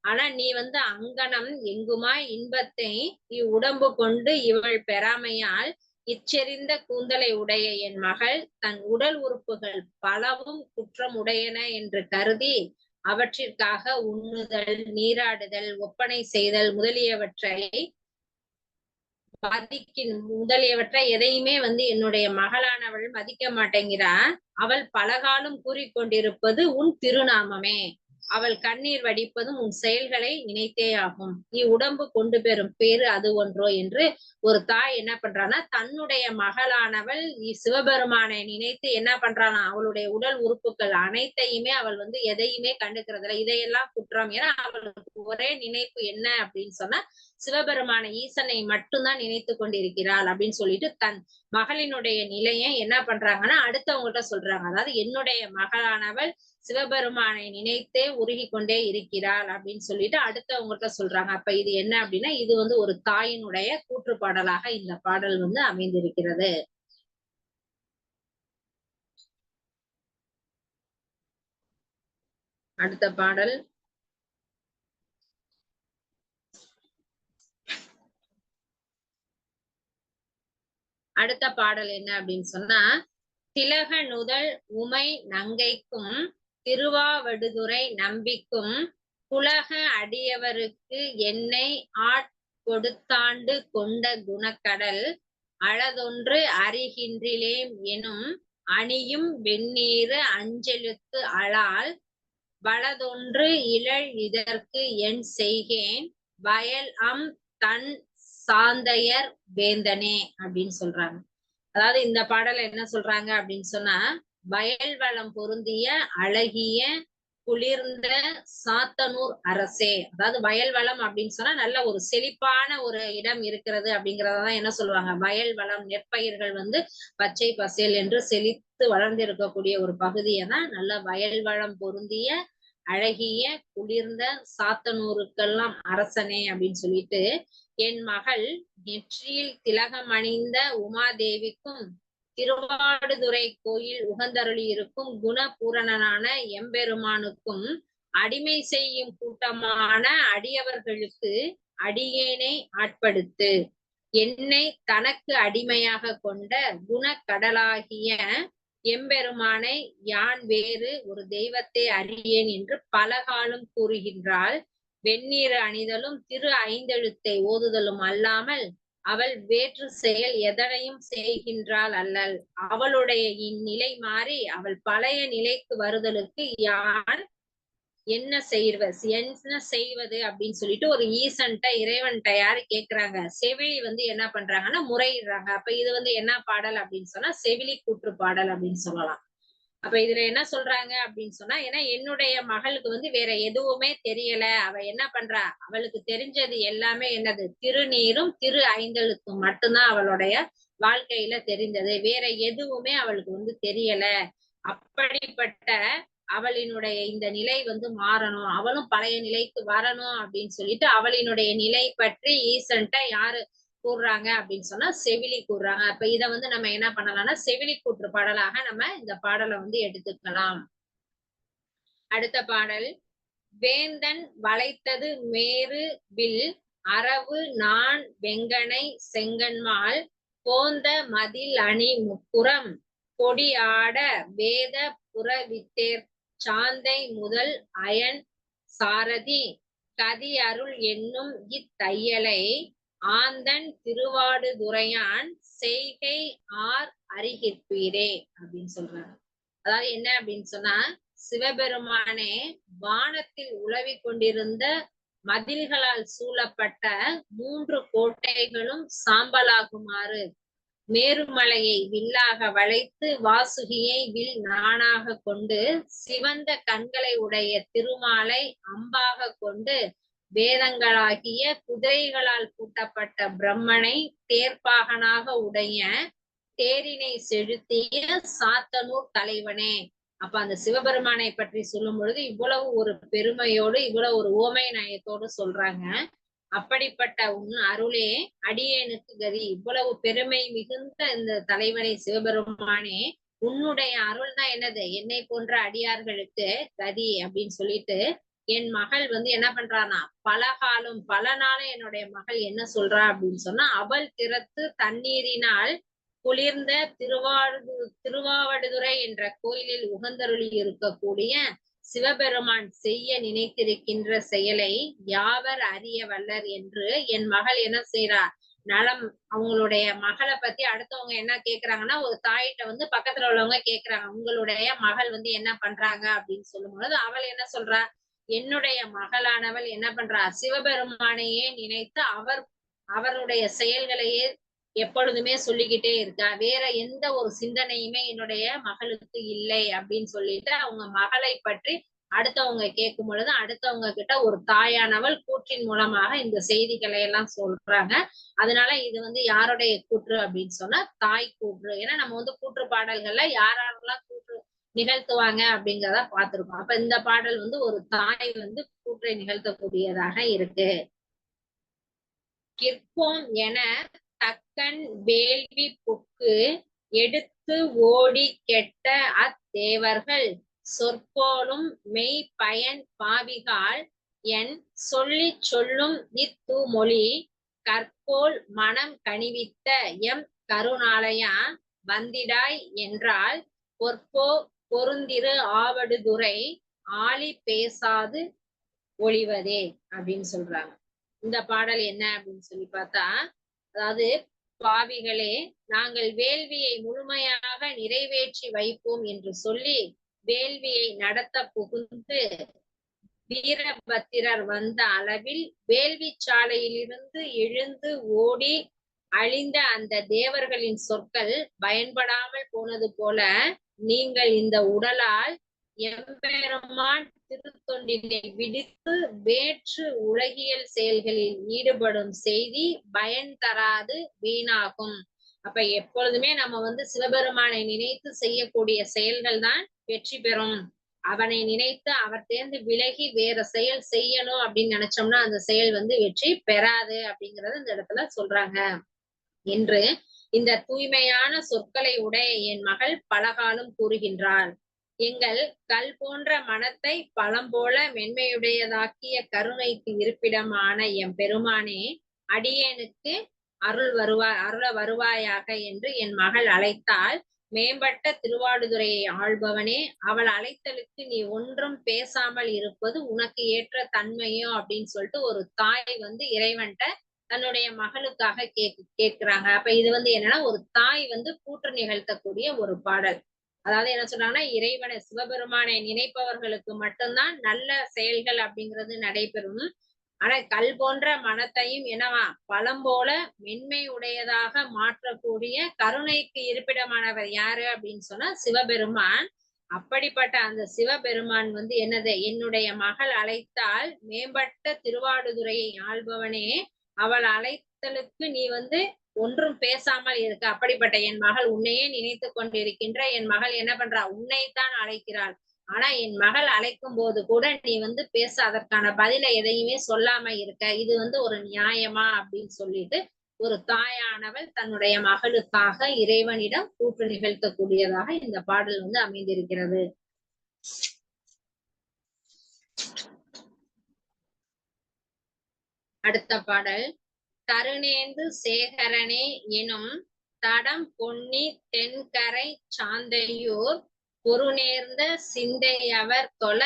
ஆனா நீ வந்து அங்கனம் எங்குமாய் இன்பத்தை இவ்வுடம்பு கொண்டு இவள் பெறாமையால் இச்செறிந்த கூந்தலை உடைய என் மகள் தன் உடல் உறுப்புகள் பலவும் குற்றம் உடையன என்று கருதி அவற்றிற்காக உண்ணுதல், நீராடுதல், ஒப்பனை செய்தல் முதலியவற்றை எதையுமே வந்து என்னுடைய மகளானவள் மதிக்க மாட்டேங்கிறா. அவள் பலகாலம் கூறிக்கொண்டிருப்பது உன் திருநாமமே. அவள் கண்ணீர் வடிப்பதும் உன் செயல்களை நினைத்தே ஆகும். நீ உடம்பு கொண்டு பெறும் பேரு அது ஒன்றோ என்று ஒரு தாய் என்ன பண்றான்னா, தன்னுடைய மகளானவள் சிவபெருமானை நினைத்து என்ன பண்றானா, அவளுடைய உடல் உறுப்புகள் அனைத்தையுமே அவள் வந்து எதையுமே கண்டுக்கிறதில்ல. இதையெல்லாம் குற்றம். ஏன்னா அவளுக்கு ஒரே நினைப்பு என்ன அப்படின்னு சொன்னா, சிவபெருமான ஈசனை மட்டும்தான் நினைத்து கொண்டிருக்கிறாள் அப்படின்னு சொல்லிட்டு தன் மகளினுடைய நிலையை என்ன பண்றாங்கன்னா அடுத்தவங்கள்ட்ட சொல்றாங்க. அதாவது என்னுடைய மகளானவள் சிவபெருமானை நினைத்தே உருகி கொண்டே இருக்கிறாள் அப்படின்னு சொல்லிட்டு அடுத்தவங்கள்ட்ட சொல்றாங்க. அப்ப இது என்ன அப்படின்னா, இது வந்து ஒரு தாயினுடைய கூற்றுப்பாடலாக இந்த பாடல் வந்து அமைந்திருக்கிறது. அடுத்த பாடல் அடுத்த பாடல் என்ன அப்படின்னு சொன்னா, திலக நுதல் உமை நங்கைக்கும் திருவாவடுதுறை நம்பிக்கும் புலக அடியவருக்கு என்னை ஆட்கொடுத்தாண்டு கொண்ட குணக்கடல் அழதொன்று அறிகின்றிலேம் எனும் அணியும் வெந்நீரு அஞ்செழுத்து அழால் வலதொன்று இழல் இதற்கு என் செய்கேன் வயல் தன் சாந்தையர் வேந்தனே அப்படின்னு சொல்றாங்க. அதாவது இந்த பாடல என்ன சொல்றாங்க அப்படின்னு சொன்னா, வயல் வளம் பொருந்திய அழகிய குளிர்ந்த சாத்தனூர் அரசே. அதாவது வயல் வளம் அப்படின்னு சொன்னா நல்ல ஒரு செழிப்பான ஒரு இடம் இருக்கிறது அப்படிங்கறதான் என்ன சொல்லுவாங்க, வயல் வளம். நெற்பயிர்கள் வந்து பச்சை பசேல் என்று செழித்து வளர்ந்திருக்கக்கூடிய ஒரு பகுதியை தான் நல்ல வயல் வளம் பொருந்திய அழகிய குளிர்ந்த சாத்தனூருக்கெல்லாம் அரசனே அப்படின்னு சொல்லிட்டு, என் மகள் நெற்றியில் திலகம் அணிந்த உமாதேவிக்கும் திருவாடுதுறை கோயில் உகந்தருளி இருக்கும் குணபூரணனான எம்பெருமானுக்கும் அடிமை செய்யும் கூட்டமான அடியவர்களுக்கு அடியேனை ஆட்படுத்து. என்னை தனக்கு அடிமையாக கொண்ட குணக்கடலாகிய எம்பெருமானை யான் வேறு ஒரு தெய்வத்தை அறியேன் என்று பலகாலம் கூறுகின்றாள். வெந்நீர் அணிதலும் திரு ஐந்தெழுத்தை ஓதுதலும் அல்லாமல் அவள் வேற்று செயல் எதனையும் செய்கின்றாள் அல்லல். அவளுடைய இந்நிலை மாறி அவள் பழைய நிலைக்கு வருதலுக்கு யான் என்ன செய்வது அப்படின்னு சொல்லிட்டு ஒரு ஈசன்ட்ட இறைவன்ட்ட யாரு கேக்குறாங்க, செவிலி வந்து என்ன பண்றாங்கன்னா முறையிடுறாங்க. அப்ப இது வந்து என்ன பாடல் அப்படின்னு சொன்னா செவிலி கூற்று பாடல் அப்படின்னு சொல்லலாம். அப்ப இதுல என்ன சொல்றாங்க அப்படின்னு சொன்னா, ஏன்னா என்னுடைய மகளுக்கு வந்து வேற எதுவுமே தெரியல. அவ என்ன பண்றா, அவளுக்கு தெரிஞ்சது எல்லாமே என்னது, திருநீரும் திரு ஐந்தெழுத்தும் மட்டும்தான் அவளுடைய வாழ்க்கையில தெரிந்தது. வேற எதுவுமே அவளுக்கு வந்து தெரியல. அப்படிப்பட்ட அவளினுடைய இந்த நிலை வந்து மாறணும், அவளும் பழைய நிலைக்கு வரணும் அப்படின்னு சொல்லிட்டு அவளினுடைய நிலை பற்றி ஈசன்ட்ட யாரு கூறுறாங்க அப்படின்னு சொன்னா செவிலி கூறுறாங்க. அப்ப இத வந்து நம்ம என்ன பண்ணலாம்னா செவிலி கூற்று பாடலாக நம்ம இந்த பாடலை வந்து எடுத்துக்கலாம். அடுத்த பாடல், வேந்தன் வளைத்தது மேரு வில் அரவு நான் வெங்கனை செங்கன்மால் போந்த மதில் அணி முப்புறம் கொடி ஆட வேத புறவித்தேர் சாந்தை முதல் அயன் சாரதி கதி அருள் என்னும் இத்தையலை ஆந்தன் திருவாடுதுறையான் செய்கை ஆர் அறிகிற்பீரே அப்படின்னு சொல்றாங்க. அதாவது என்ன அப்படின்னு சொன்னா, சிவபெருமானே வானத்தில் உலவிக் கொண்டிருந்த மதில்களால் சூழப்பட்ட 3 கோட்டைகளும் சாம்பலாகுமாறு மேருமலையை வில்லாக வளைத்து வாசுகியை வில் நானாக கொண்டு சிவந்த கண்களை உடைய திருமாலை அம்பாக கொண்டு வேதங்களாகிய குதிரைகளால் பூட்டப்பட்ட பிரம்மனை தேர்ப்பாகனாக உடைய தேரினை செலுத்திய சாத்தனூர் தலைவனே. அப்ப அந்த சிவபெருமானை பற்றி சொல்லும் பொழுது இவ்வளவு ஒரு பெருமையோடு இவ்வளவு ஒரு உவமை நயத்தோடு சொல்றாங்க. அப்படிப்பட்ட உன் அருளே அடியேனுக்கு கதி. இவ்வளவு பெருமை மிகுந்த இந்த தலைவனை சிவபெருமானே, உன்னுடைய அருள் தான் என்னது, என்னை போன்ற அடியார்களுக்கு கதி அப்படின்னு சொல்லிட்டு என் மகள் வந்து என்ன பண்றானா, பலகாலம் பல நாளும் என்னுடைய மகள் என்ன சொல்றா அப்படின்னு சொன்னா, அவள் திறத்து தண்ணீரினால் குளிர்ந்த திருவாவடுதுறை என்ற கோயிலில் உகந்தருளி இருக்கக்கூடிய சிவபெருமான் செய்ய நினைத்திருக்கின்ற செயலை யாவர் அறிய வல்லர் என்று என் மகள் என்ன செய்யறா, நலம் அவங்களுடைய மகளை பத்தி அடுத்தவங்க என்ன கேக்குறாங்கன்னா, ஒரு தாயிட்ட வந்து பக்கத்துல உள்ளவங்க கேக்குறாங்க, உங்களுடைய மகள் வந்து என்ன பண்றாங்க அப்படின்னு சொல்லும் பொழுது அவள் என்ன சொல்றா, என்னுடைய மகளானவள் என்ன பண்றா, சிவபெருமானையே நினைத்து அவருடைய செயல்களையே எப்பொழுதுமே சொல்லிக்கிட்டே இருக்கா, வேற எந்த ஒரு சிந்தனையுமே என்னுடைய மகளுக்கு இல்லை அப்படின்னு சொல்லிட்டு அவங்க மகளை பற்றி அடுத்தவங்க கேட்கும் பொழுது அடுத்தவங்க கிட்ட ஒரு தாயானவள் கூற்றின் மூலமாக இந்த செய்திகளை எல்லாம் சொல்றாங்க. அதனால இது வந்து யாருடைய கூற்று அப்படின்னு சொன்னா தாய் கூற்று. ஏன்னா நம்ம வந்து கூற்று பாடல்கள்ல யாரெல்லாம் கூற்று நிகழ்த்துவாங்க அப்படிங்கிறத பார்த்திருக்கோம். அப்ப இந்த பாடல் வந்து ஒரு தாய் வந்து கூற்றை நிகழ்த்தக்கூடியதாக இருக்கு. கிற்போம் என தக்கன் வேள்வி புக்கு எடுத்து ஓடி கெட்ட அத்தேவர்கள் சொற்போலும் மெய் பயன் பாவிகால் என் சொல்லி சொல்லும் இத்தூமொழி கற்போல் மனம் கனிவித்த எம் கருணாலயா வந்திடாய் என்றால் பொற்போ பொருந்திரு ஆவடுதுறை ஆளி பேசாது ஒளிவதே அப்படின்னு சொல்றாங்க. இந்த பாடல் என்ன அப்படின்னு சொல்லி பார்த்தா, அதாவது பாவிகளே, நாங்கள் வேள்வியை முழுமையாக நிறைவேற்றி வைப்போம் என்று சொல்லி வேள்வியை நடத்த புகுந்து வீரபத்திரர் வந்த அளவில் வேள்வி சாலையிலிருந்து எழுந்து ஓடி அழிந்த அந்த தேவர்களின் சொற்கள் பயன்படாமல் போனது போல நீங்கள் இந்த உடலால் எம்பெருமான் திருத்தொண்டினை விடுத்து வேற்று உலகியல் செயல்களில் ஈடுபடும் செய்தி பயன் தராது வீணாகும். அப்ப எப்பொழுதுமே நம்ம வந்து சிவபெருமானை நினைத்து செய்யக்கூடிய செயல்கள் தான் வெற்றி பெறும். அவனை நினைத்து அவர் தேர்ந்து விலகி வேற செயல் செய்யணும் அப்படின்னு நினைச்சோம்னா அந்த செயல் வந்து வெற்றி பெறாது அப்படிங்கறத இந்த இடத்துல சொல்றாங்க என்று இந்த தூய்மையான சொற்களை உடைய என் மகள் பலகாலம் கூறுகின்றாள். எங்கள் கல் போன்ற மனத்தை பழம் போல மென்மையுடையதாக்கிய கருணைக்கு இருப்பிடமான எம் பெருமானே, அடியேனுக்கு அருள வருவாயாக என்று என் மகள் அழைத்தால், மேம்பட்ட திருவாடுதுறையை ஆள்பவனே, அவள் அழைத்தலுக்கு நீ ஒன்றும் பேசாமல் இருப்பது உனக்கு ஏற்ற தன்மையோ அப்படின்னு சொல்லிட்டு ஒரு தாய் வந்து இறைவன்ட்ட தன்னுடைய மகளுக்காக கேட்கிறாங்க. அப்ப இது வந்து என்னன்னா ஒரு தாய் வந்து கூற்று நிகழ்த்தக்கூடிய ஒரு பாடல். அதாவது என்ன சொல்றாங்கன்னா, இறைவனை சிவபெருமானை நினைப்பவர்களுக்கு மட்டும்தான் நல்ல செயல்கள் அப்படிங்கிறது நடைபெறும். ஆனா கல் போன்ற மனத்தையும் என்னவா பழம் போல மென்மை உடையதாக மாற்றக்கூடிய கருணைக்கு இருப்பிடமானவர் யாரு அப்படின்னு சொன்னா சிவபெருமான். அப்படிப்பட்ட அந்த சிவபெருமான் வந்து என்னது, என்னுடைய மகள் அழைத்தால் மேம்பட்ட திருவாடுதுறையை ஆள்பவனே, அவள் அழைத்தலுக்கு நீ வந்து ஒன்றும் பேசாமல் இருக்க. அப்படிப்பட்ட என் மகள் உன்னையே நினைத்து கொண்டிருக்கின்ற என் மகள் என்ன பண்றா, உன்னைத்தான் அழைக்கிறாள். ஆனா என் மகள் அழைக்கும் போது கூட நீ வந்து பேச அதற்கான பதில எதையுமே சொல்லாம இருக்க, இது வந்து ஒரு நியாயமா அப்படின்னு சொல்லிட்டு ஒரு தாயானவள் தன்னுடைய மகளுக்காக இறைவனிடம் கூற்று நிகழ்த்தக்கூடியதாக இந்த பாடல் வந்து அமைந்திருக்கிறது. அடுத்த பாடல், தருணேந்து சேகரனே எனும் தடம் பொன்னி தென்கரை சாந்தையூர் பொருநேர்ந்த சிந்தையவர் தொழ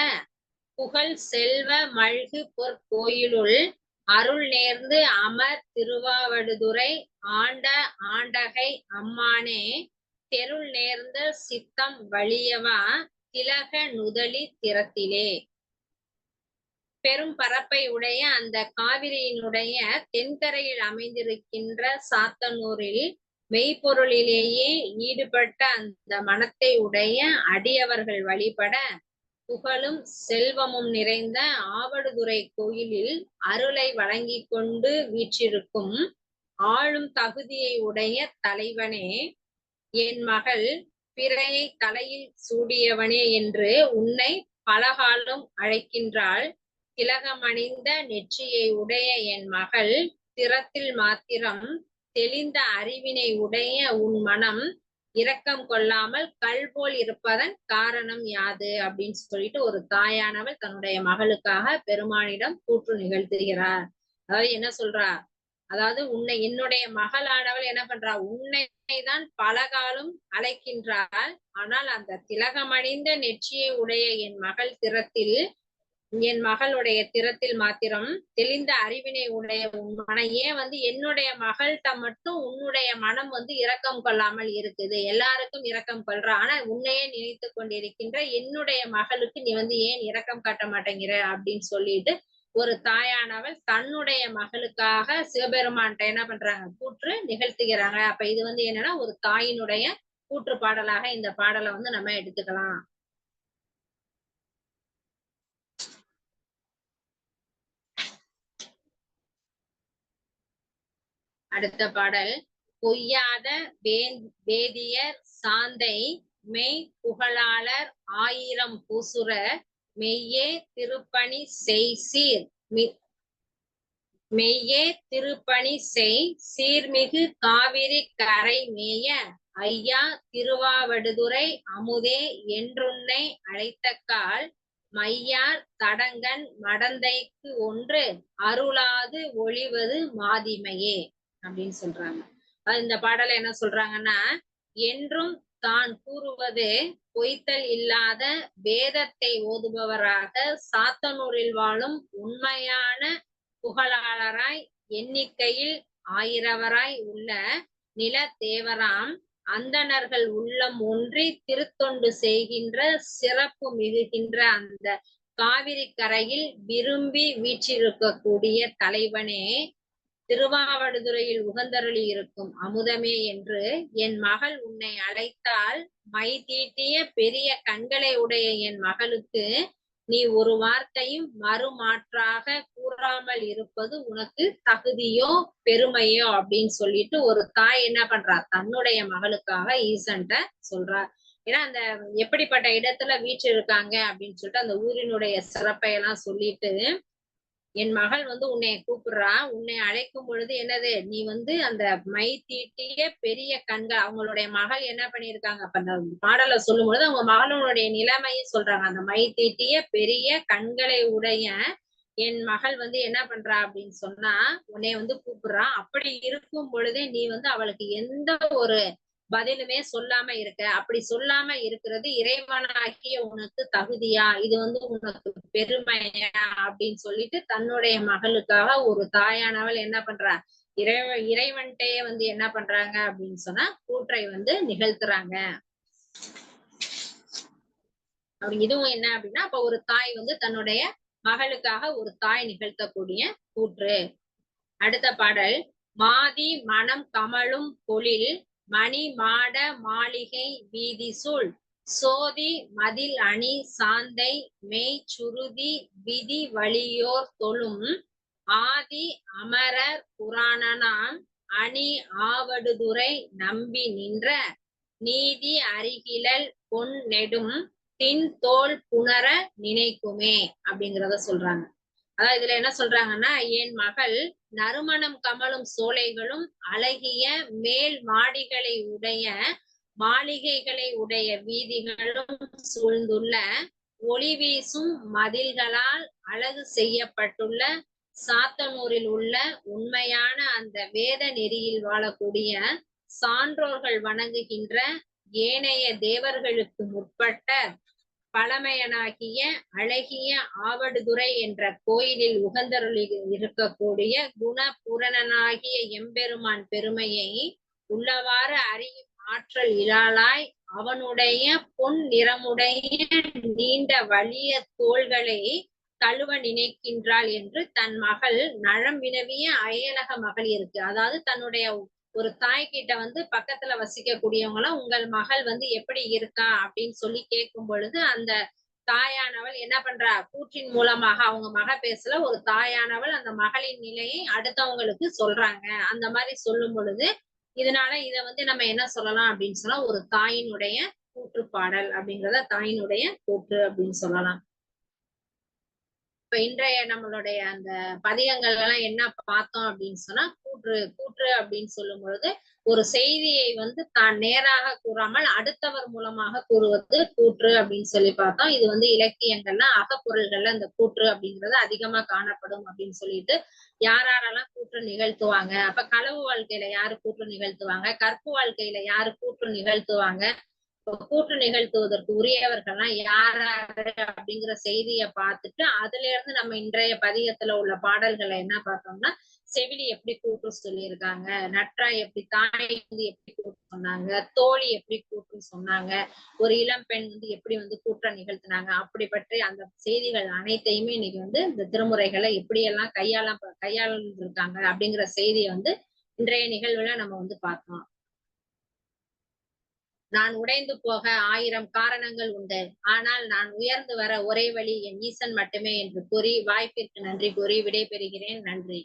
புகழ் செல்வ மல்கு பொற்கோயிலுள் அருள் நேர்ந்து அமர் திருவாவடுதுறை ஆண்ட ஆண்டகை அம்மானே, தெருள் நேர்ந்த சித்தம் வலியவா திலக நுதலி திறத்திலே. பெரும் பரப்பை உடைய அந்த காவிரியினுடைய தென்கரையில் அமைந்திருக்கின்ற சாத்தனூரில் மெய்ப்பொருளிலேயே ஈடுபட்ட அந்த மனத்தை உடைய அடியவர்கள் வழிபட புகழும் செல்வமும் நிறைந்த ஆவடுதுறை கோயிலில் அருளை வழங்கி கொண்டு வீற்றிருக்கும் ஆளும் தகுதியை உடைய தலைவனே, என் மகள் பிறையை தலையில் சூடியவனே என்று உன்னை பலகாலம் அழைக்கின்றாள். திலகமணிந்த நெற்றியை உடைய என் மகள் திறத்தில் மாத்திரம் தெளிந்த அறிவினை உடைய உன் மனம் இரக்கம் கொள்ளாமல் கல் போல் இருப்பதன் காரணம் யாது அப்படின்னு சொல்லிட்டு ஒரு தாயானவள் தன்னுடைய மகளுக்காக பெருமானிடம் கூற்று நிகழ்த்துகிறார். அதாவது என்ன சொல்றா, அதாவது உன்னை என்னுடைய மகளானவள் என்ன பண்றா, உன்னைதான் பலகாலம் அழைக்கின்றாள். ஆனால் அந்த திலகமணிந்த நெற்றியை உடைய என் மகளுடைய திறத்தில் மாத்திரம் தெளிந்த அறிவினை உடைய உன் மனம் ஏன் என்னுடைய மகள்கிட்ட மட்டும் உன்னுடைய மனம் இரக்கம் கொள்ளாமல் இருக்குது. எல்லாருக்கும் இரக்கம் கொள்ற, ஆனா உன்னையே நினைத்து கொண்டிருக்கின்ற என்னுடைய மகளுக்கு நீ ஏன் இரக்கம் காட்ட மாட்டேங்கிற அப்படின்னு சொல்லிட்டு ஒரு தாயானவள் தன்னுடைய மகளுக்காக சிவபெருமான்கிட்ட என்ன பண்றாங்க, கூற்று நிகழ்த்துகிறாங்க. அப்ப இது என்னன்னா ஒரு தாயினுடைய கூற்று பாடலாக இந்த பாடலை நம்ம எடுத்துக்கலாம். அடுத்த பாடல், பொய்யாத வேதியர் சாந்தை மெய் புகழாளர் ஆயிரம் பூசுர மெய்யே திருப்பணி செய்சீர் மெய்யே திருப்பணி செய் சீர்மிகு காவிரி கரை மேய ஐயா திருவாவடுதுறை அமுதே என்றுன்னை அழைத்தக்கால் மையார் தடங்கன் மடந்தைக்கு ஒன்று அருளாது ஒளிவது மாதிமையே அப்படின்னு சொல்றாங்க. இந்த பாடல என்ன சொல்றாங்கன்னா, என்றும் தான் கூறுவது பொய்த்தல் இல்லாத வேதத்தை ஓதுபவராக சாத்தனூரில் வாழும் உண்மையான புகழாளராய் எண்ணிக்கையில் ஆயிரவராய் உள்ள நில தேவராம் அந்தணர்கள் உள்ளம் ஒன்றி திருத்தொண்டு செய்கின்ற சிறப்பு மிகுகின்ற அந்த காவிரி கரையில் விரும்பி வீற்றிருக்கக்கூடிய தலைவனே, திருவாவடுதுறையில் உகந்தருளி இருக்கும் அமுதமே என்று என் மகள் உன்னை அழைத்தால் மை தீட்டிய பெரிய கண்களை உடைய என் மகளுக்கு நீ ஒரு வார்த்தையும் மறுமாற்றாக கூறாமல் இருப்பது உனக்கு தகுதியோ பெருமையோ அப்படின்னு சொல்லிட்டு ஒரு தாய் என்ன பண்றா, தன்னுடைய மகளுக்காக ஈசன்ட்ட சொல்றா. ஏன்னா அந்த எப்படிப்பட்ட இடத்துல வீற்றிருக்காங்க அப்படின்னு சொல்லிட்டு அந்த ஊரினுடைய சிறப்பை எல்லாம் சொல்லிட்டு என் மகள் உன்னை கூப்பிடுறா. உன்னை அழைக்கும் பொழுது என்னது, நீ அந்த மை தீட்டிய பெரிய கண்கள், அவங்களுடைய மகள் என்ன பண்ணிருக்காங்க, அப்ப அந்த பாடலை சொல்லும் பொழுது அவங்க மகளுடைய நிலைமையும் சொல்றாங்க. அந்த மை தீட்டிய பெரிய கண்களை உடைய என் மகள் என்ன பண்றா அப்படின்னு சொன்னா உன்னை கூப்பிடுறா. அப்படி இருக்கும் பொழுதே நீ அவளுக்கு எந்த ஒரு பதிலுமே சொல்லாம இருக்க. அப்படி சொல்லாம இருக்கிறது இறைவனாகிய உனக்கு தகுதியா, இது உனக்கு பெருமையா அப்படின்னு சொல்லிட்டு தன்னுடைய மகளுக்காக ஒரு தாயானவள் என்ன பண்றா, இறைவன்கிட்டயே என்ன பண்றாங்க அப்படின்னு சொன்னா கூற்றை நிகழ்த்துறாங்க. அப்படி இதுவும் என்ன அப்படின்னா, அப்ப ஒரு தாய் தன்னுடைய மகளுக்காக ஒரு தாய் நிகழ்த்தக்கூடிய கூற்று. அடுத்த பாடல், மாதி மனம் கமழும் பொழில் மணி மாட மாளிகை வீதி சூழ் சோதி மதில் அணி சாந்தை மெய் சுருதி விதி வலியோர் தொழும் ஆதி அமரர் புராணனாம் அணி ஆவடுதுறை நம்பி நின்ற நீதி அருகிலல் பொன் நெடும் தின் தோல் புணர நினைக்குமே அப்படிங்கிறத சொல்றாங்க. அதாவது இதுல என்ன சொல்றாங்கன்னா, என் மகள் நறுமணம் கமலும் சோலைகளும் அழகிய மேல் மாடிகளை உடைய மாளிகைகளை உடைய வீதிகளும் சூழ்ந்துள்ள ஒளி வீசும் மதில்களால் அழகு செய்யப்பட்டுள்ள சாத்தனூரில் உள்ள உண்மையான அந்த வேத நெறியில் வாழக்கூடிய சான்றோர்கள் வணங்குகின்ற ஏனைய தேவர்களுக்கு முற்பட்ட பழமையனாகிய அழகிய ஆவடுதுறை என்ற கோயிலில் உகந்தருளி இருக்கக்கூடிய குணபூரணனாகிய எம்பெருமான் பெருமையை உள்ளவாறு அறியும் ஆற்றல் இலாளாய் அவனுடைய பொன் நிறமுடைய நீண்ட வலிய தோள்களை தழுவ நினைக்கின்றாள் என்று தன் மகள் நலம் வினவிய அயலக மகள் இருக்கு. அதாவது தன்னுடைய ஒரு தாய் கிட்ட பக்கத்துல வசிக்க கூடியவங்களும் உங்கள் மகள் எப்படி இருக்கா அப்படின்னு சொல்லி கேட்கும் பொழுது அந்த தாயானவள் என்ன பண்றா, கூற்றின் மூலமாக அவங்க மக பேசல, ஒரு தாயானவள் அந்த மகளின் நிலையை அடுத்தவங்களுக்கு சொல்றாங்க. அந்த மாதிரி சொல்லும் பொழுது இதனால இத வந்து நம்ம என்ன சொல்லலாம் அப்படின்னு சொன்னா, ஒரு தாயினுடைய கூற்றுப்பாடல் அப்படிங்கிறத தாயினுடைய கூற்று அப்படின்னு சொல்லலாம். இப்ப இன்றைய நம்மளுடைய அந்த பதிகங்கள் எல்லாம் என்ன பார்த்தோம் அப்படின்னு சொன்னா, கூற்று கூற்று அப்படின்னு சொல்லும் பொழுது, ஒரு செய்தியை வந்து தான் நேராக கூறாமல் அடுத்தவர் மூலமாக கூறுவது கூற்று அப்படின்னு சொல்லி பார்த்தோம். இது வந்து இலக்கியங்கள்ல அகப்பொருள்கள்ல இந்த கூற்று அப்படிங்கிறது அதிகமா காணப்படும் அப்படின்னு சொல்லிட்டு, யாரெல்லாம் கூற்று நிகழ்த்துவாங்க, அப்ப களவு வாழ்க்கையில யாரு கூற்று நிகழ்த்துவாங்க, கற்பு வாழ்க்கையில யாரு கூற்று நிகழ்த்துவாங்க, கூற்று நிகழ்த்துவதற்கு உரியவர்கள்லாம் யார் யாரு அப்படிங்கிற செய்தியை பார்த்துட்டு அதுல இருந்து நம்ம இன்றைய பதிகத்துல உள்ள பாடல்களை என்ன பார்த்தோம்னா, செவிலி எப்படி கூற்று சொல்லியிருக்காங்க, நற்றாய் எப்படி தாய் வந்து எப்படி கூற்று சொன்னாங்க, தோழி எப்படி கூற்று சொன்னாங்க, ஒரு இளம் பெண் வந்து எப்படி வந்து கூற்ற நிகழ்த்தினாங்க, அப்படி பற்றி அந்த செய்திகள் அனைத்தையுமே இன்னைக்கு வந்து இந்த திருமுறைகளை எப்படியெல்லாம் கையாண்டிருக்காங்க அப்படிங்கிற செய்தியை வந்து இன்றைய நிகழ்வுல நம்ம வந்து பார்த்தோம். நான் உடைந்து போக 1000 காரணங்கள் உண்டு. ஆனால் நான் உயர்ந்து வர ஒரே வழி என் ஈசன் மட்டுமே என்று கூறி, வாய்ப்பிற்கு நன்றி கூறி விடைபெறுகிறேன். நன்றி.